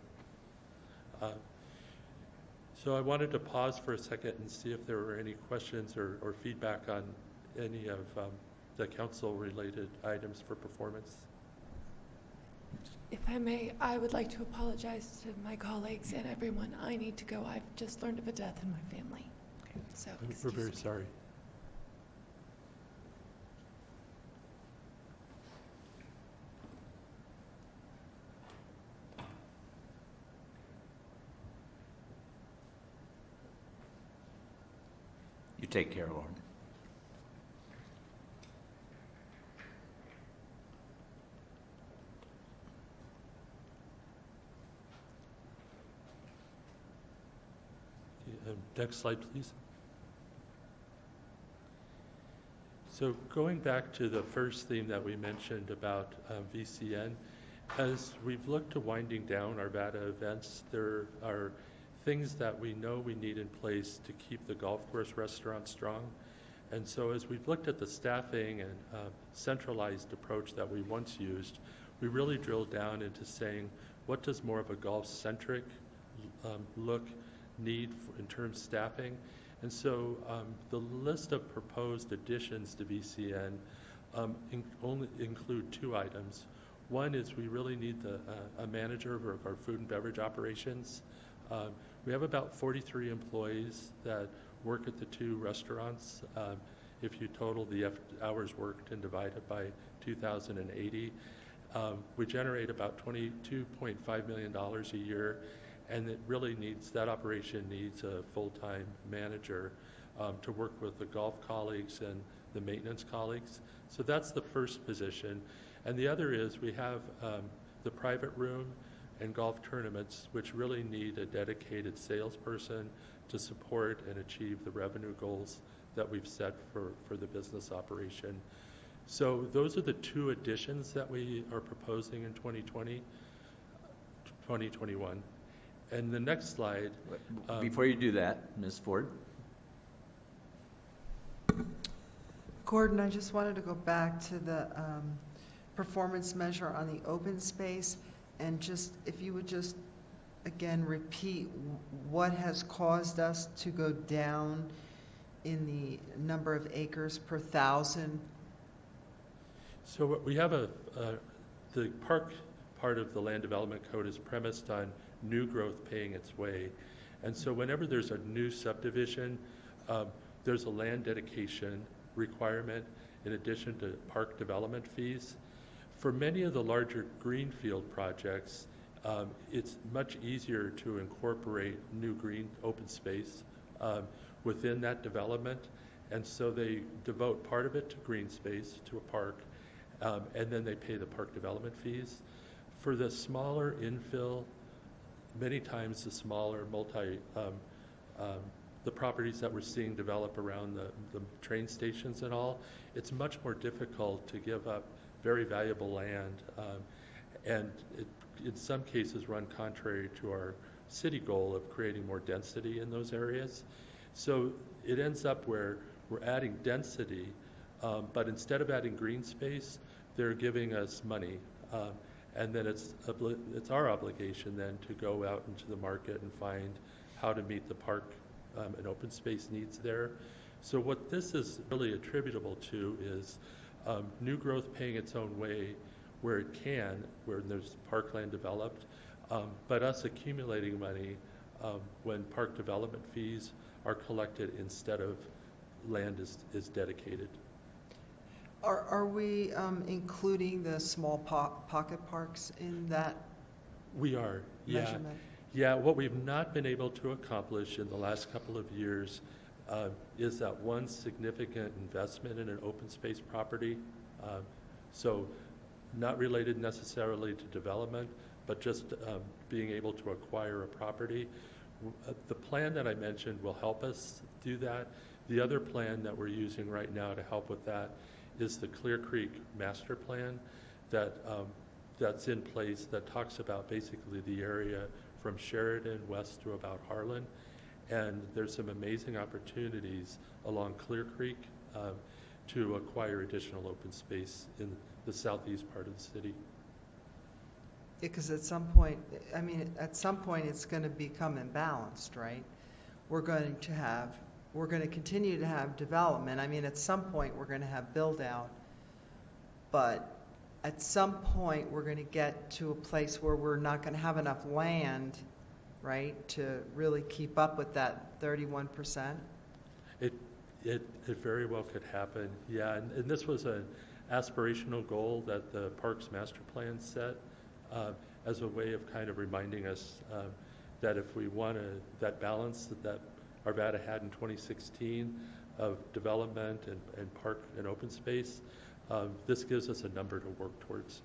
So I wanted to pause for a second and see if there were any questions or feedback on any of the council-related items for performance. If I may, I would like to apologize to my colleagues and everyone. I need to go. I've just learned of a death in my family. So, We're excuse very me. sorry. You take care, Lauren. Next slide, please. So going back to the first theme that we mentioned about VCN, as we've looked to winding down Arvada events, there are things that we know we need in place to keep the golf course restaurant strong. And so as we've looked at the staffing and centralized approach that we once used, we really drilled down into saying, what does more of a golf-centric look need in terms of staffing? And so the list of proposed additions to VCN only include 2 items. One is we really need a manager of our food and beverage operations. We have about 43 employees that work at the 2 restaurants. If you total the hours worked and divide it by 2,080, we generate about $22.5 million a year, and it really needs, that operation needs a full-time manager to work with the golf colleagues and the maintenance colleagues. So that's the first position. And the other is we have the private room and golf tournaments, which really need a dedicated salesperson to support and achieve the revenue goals that we've set for the business operation. So those are the 2 additions that we are proposing in 2021. And the next slide. Before you do that, Ms. Ford. Gordon, I just wanted to go back to the performance measure on the open space, and just, if you would just, again, repeat what has caused us to go down in the number of acres per 1,000. So what we have the park part of the land development code is premised on new growth paying its way. And so whenever there's a new subdivision, there's a land dedication requirement in addition to park development fees. For many of the larger greenfield projects, it's much easier to incorporate new green open space within that development. And so they devote part of it to green space, to a park, and then they pay the park development fees. For the smaller infill, many times the smaller the properties that we're seeing develop around the train stations and all, it's much more difficult to give up very valuable land, and it, in some cases, run contrary to our city goal of creating more density in those areas. So it ends up where we're adding density, but instead of adding green space, they're giving us money. And then it's our obligation then to go out into the market and find how to meet the park and open space needs there. So what this is really attributable to is new growth paying its own way where it can, where there's parkland developed, but us accumulating money when park development fees are collected instead of land is dedicated. Are we including the small pocket parks in that We are, yeah. measurement? Yeah, what we've not been able to accomplish in the last couple of years is that one significant investment in an open space property. So not related necessarily to development, but just being able to acquire a property. The plan that I mentioned will help us do that. The other plan that we're using right now to help with that is the Clear Creek Master Plan that's in place that talks about basically the area from Sheridan west through about Harlan. And there's some amazing opportunities along Clear Creek to acquire additional open space in the southeast part of the city. Because at some point, it's going to become imbalanced, right? We're going to continue to have development. I mean, at some point, we're going to have build-out. But at some point, we're going to get to a place where we're not going to have enough land, right, to really keep up with that 31%. It very well could happen, yeah. And this was an aspirational goal that the Parks Master Plan set as a way of kind of reminding us that if we want that balance that Arvada had in 2016 of development and park and open space, this gives us a number to work towards.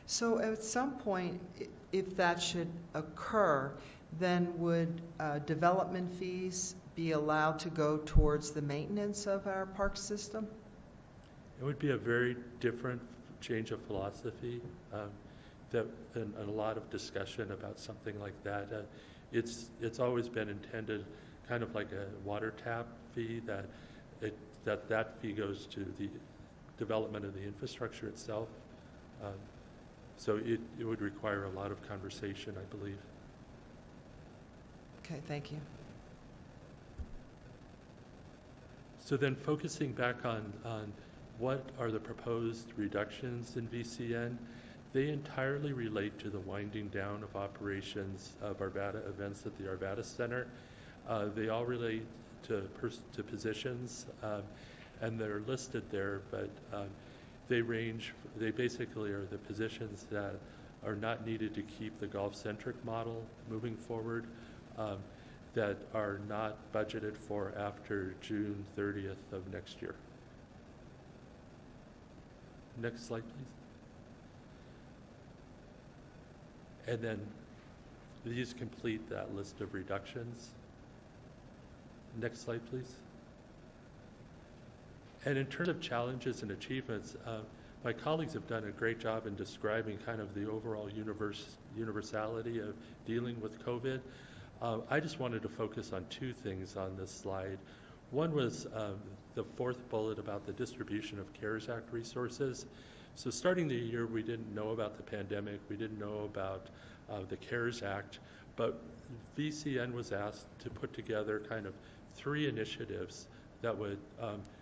So at some point, if that should occur, then would development fees be allowed to go towards the maintenance of our park system? It would be a very different change of philosophy, and a lot of discussion about something like that. It's always been intended kind of like a water tap fee, that fee goes to the development of the infrastructure itself. So it would require a lot of conversation, I believe. Okay, thank you. So then focusing back on what are the proposed reductions in VCN, they entirely relate to the winding down of operations of Arvada events at the Arvada Center. They all relate to positions, and they're listed there, but they basically are the positions that are not needed to keep the golf-centric model moving forward, that are not budgeted for after June 30th of next year. Next slide, please. And then these complete that list of reductions. Next slide, please. And in terms of challenges and achievements, my colleagues have done a great job in describing kind of the overall universality of dealing with COVID. I just wanted to focus on two things on this slide. One was the fourth bullet about the distribution of CARES Act resources. So starting the year, we didn't know about the pandemic, we didn't know about the CARES Act, but VCN was asked to put together kind of 3 initiatives that would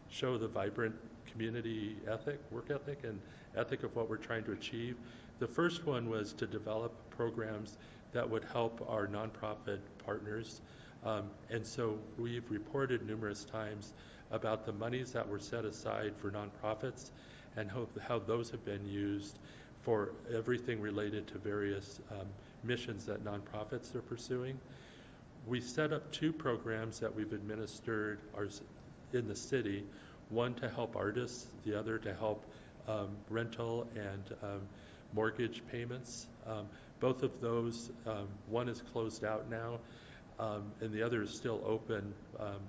show the vibrant community ethic, work ethic, and ethic of what we're trying to achieve. The first one was to develop programs that would help our nonprofit partners. And so we've reported numerous times about the monies that were set aside for nonprofits and how those have been used for everything related to various missions that nonprofits are pursuing. We set up 2 programs that we've administered in the city, one to help artists, the other to help rental and mortgage payments. Both of those, one is closed out now, and the other is still open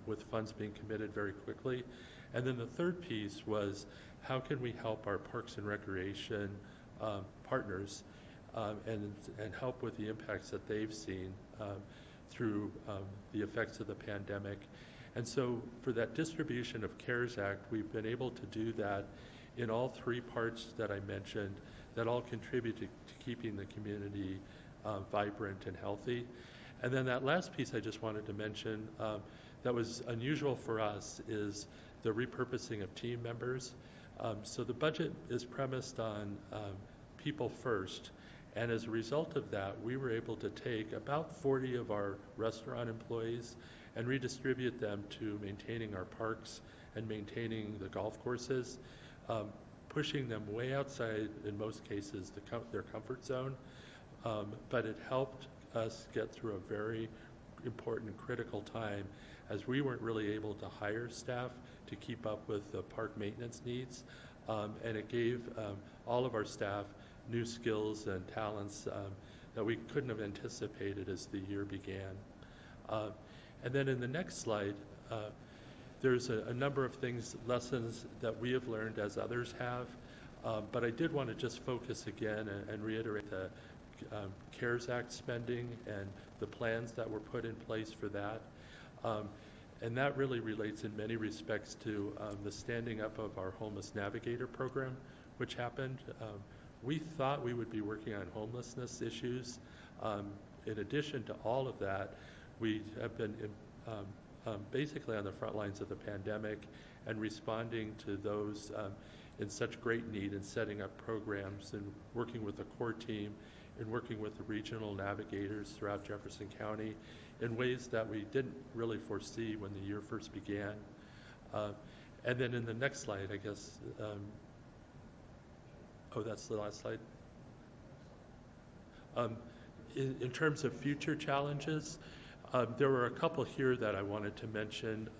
with funds being committed very quickly. And then the third piece was how can we help our parks and recreation partners and help with the impacts that they've seen through the effects of the pandemic. And so for that distribution of CARES Act, we've been able to do that in all 3 parts that I mentioned that all contribute to keeping the community vibrant and healthy. And then that last piece I just wanted to mention that was unusual for us is the repurposing of team members. So the budget is premised on people first. And as a result of that, we were able to take about 40 of our restaurant employees and redistribute them to maintaining our parks and maintaining the golf courses, pushing them way outside, in most cases, their comfort zone. But it helped us get through a very important, critical time as we weren't really able to hire staff to keep up with the park maintenance needs. And it gave all of our staff new skills and talents that we couldn't have anticipated as the year began. And then in the next slide, there's a number of lessons that we have learned as others have. But I did want to just focus again and reiterate the CARES Act spending and the plans that were put in place for that. And that really relates in many respects to the standing up of our Homeless Navigator program, which happened. We thought we would be working on homelessness issues. In addition to all of that, we have been basically on the front lines of the pandemic and responding to those in such great need and setting up programs and working with the core team and working with the regional navigators throughout Jefferson County in ways that we didn't really foresee when the year first began. And then in the next slide, I guess, oh, that's the last slide. In terms of future challenges, there were a couple here that I wanted to mention.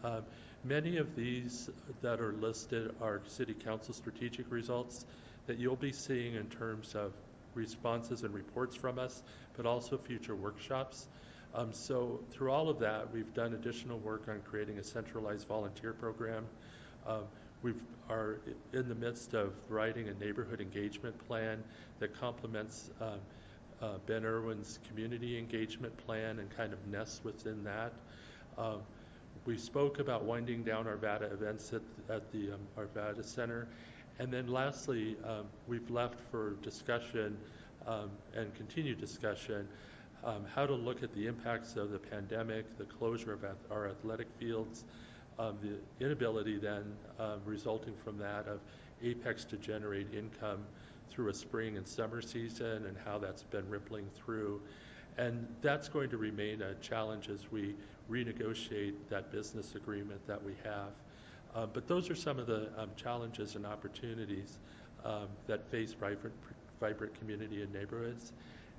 Many of these that are listed are City Council strategic results that you'll be seeing in terms of responses and reports from us, but also future workshops. So through all of that, we've done additional work on creating a centralized volunteer program. We are in the midst of writing a neighborhood engagement plan that complements Ben Irwin's community engagement plan and kind of nests within that. We spoke about winding down Arvada events at the Arvada Center. And then lastly, we've left for discussion and continued discussion how to look at the impacts of the pandemic, the closure of our athletic fields, the inability then resulting from that of Apex to generate income through a spring and summer season and how that's been rippling through. And that's going to remain a challenge as we renegotiate that business agreement that we have. But those are some of the challenges and opportunities that face vibrant community and neighborhoods.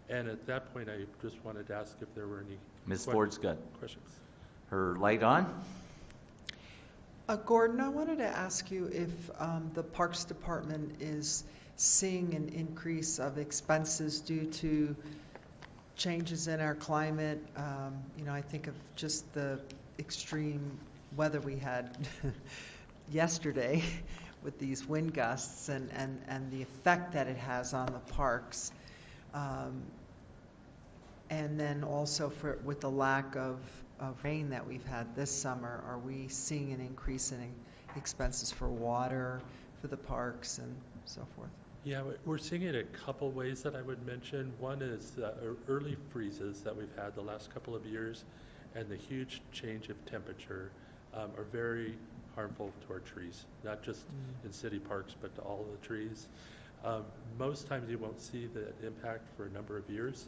And at that point, I just wanted to ask if there were any Ms. Ford's got questions. her light on. Gordon, I wanted to ask you if the Parks Department is seeing an increase of expenses due to changes in our climate. I think of just the extreme weather we had yesterday with these wind gusts and the effect that it has on the parks. And then also with the lack of rain that we've had this summer, are we seeing an increase in expenses for water, for the parks and so forth? Yeah, we're seeing it a couple ways that I would mention. One is early freezes that we've had the last couple of years, and the huge change of temperature are very harmful to our trees, not just in city parks, but to all of the trees. Most times you won't see the impact for a number of years,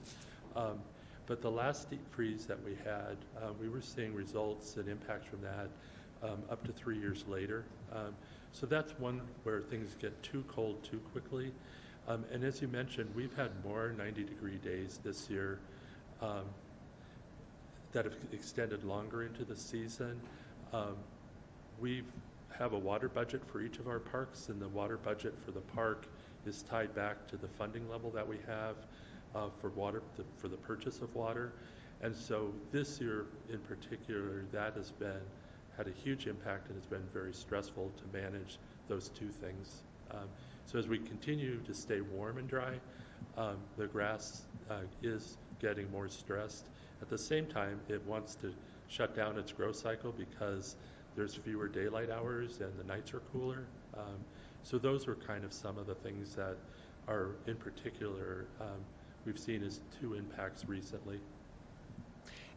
but the last deep freeze that we had, we were seeing results and impacts from that up to 3 years later. So that's one where things get too cold too quickly. And as you mentioned, we've had more 90-degree days this year that have extended longer into the season. We have a water budget for each of our parks, and the water budget for the park is tied back to the funding level that we have for for the purchase of water. And so this year in particular, that has had a huge impact, and it's been very stressful to manage those two things. So as we continue to stay warm and dry, the grass is getting more stressed. At the same time, it wants to shut down its growth cycle because there's fewer daylight hours and the nights are cooler. So those are kind of some of the things that are in particular we've seen as two impacts recently.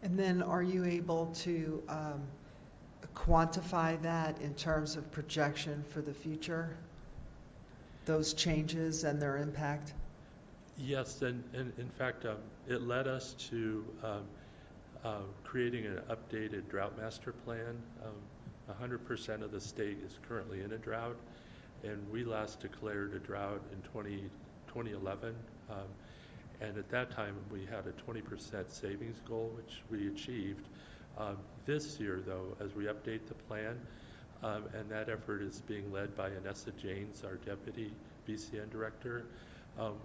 And then are you able to quantify that in terms of projection for the future, those changes and their impact? Yes, and in fact, it led us to creating an updated drought master plan. 100% of the state is currently in a drought, and we last declared a drought in 2011. And at that time, we had a 20% savings goal, which we achieved. This year, though, as we update the plan, and that effort is being led by Anessa Janes, our Deputy VCN Director,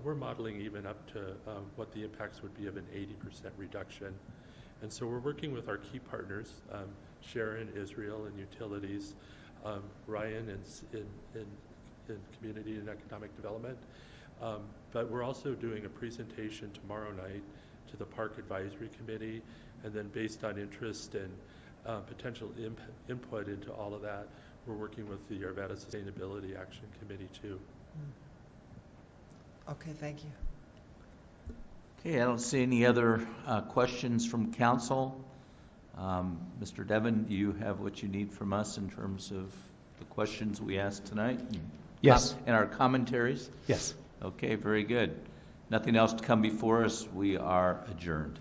we're modeling even up to what the impacts would be of an 80% reduction. And so we're working with our key partners, Sharon, Israel, and Utilities, Ryan in Community and Economic Development, But we're also doing a presentation tomorrow night to the Park Advisory Committee, and then based on interest and potential input into all of that, we're working with the Arvada Sustainability Action Committee too. Okay, thank you. Okay, I don't see any other questions from council. Mr. Devon, do you have what you need from us in terms of the questions we asked tonight? Yes. And our commentaries? Yes. Okay, very good. Nothing else to come before us. We are adjourned.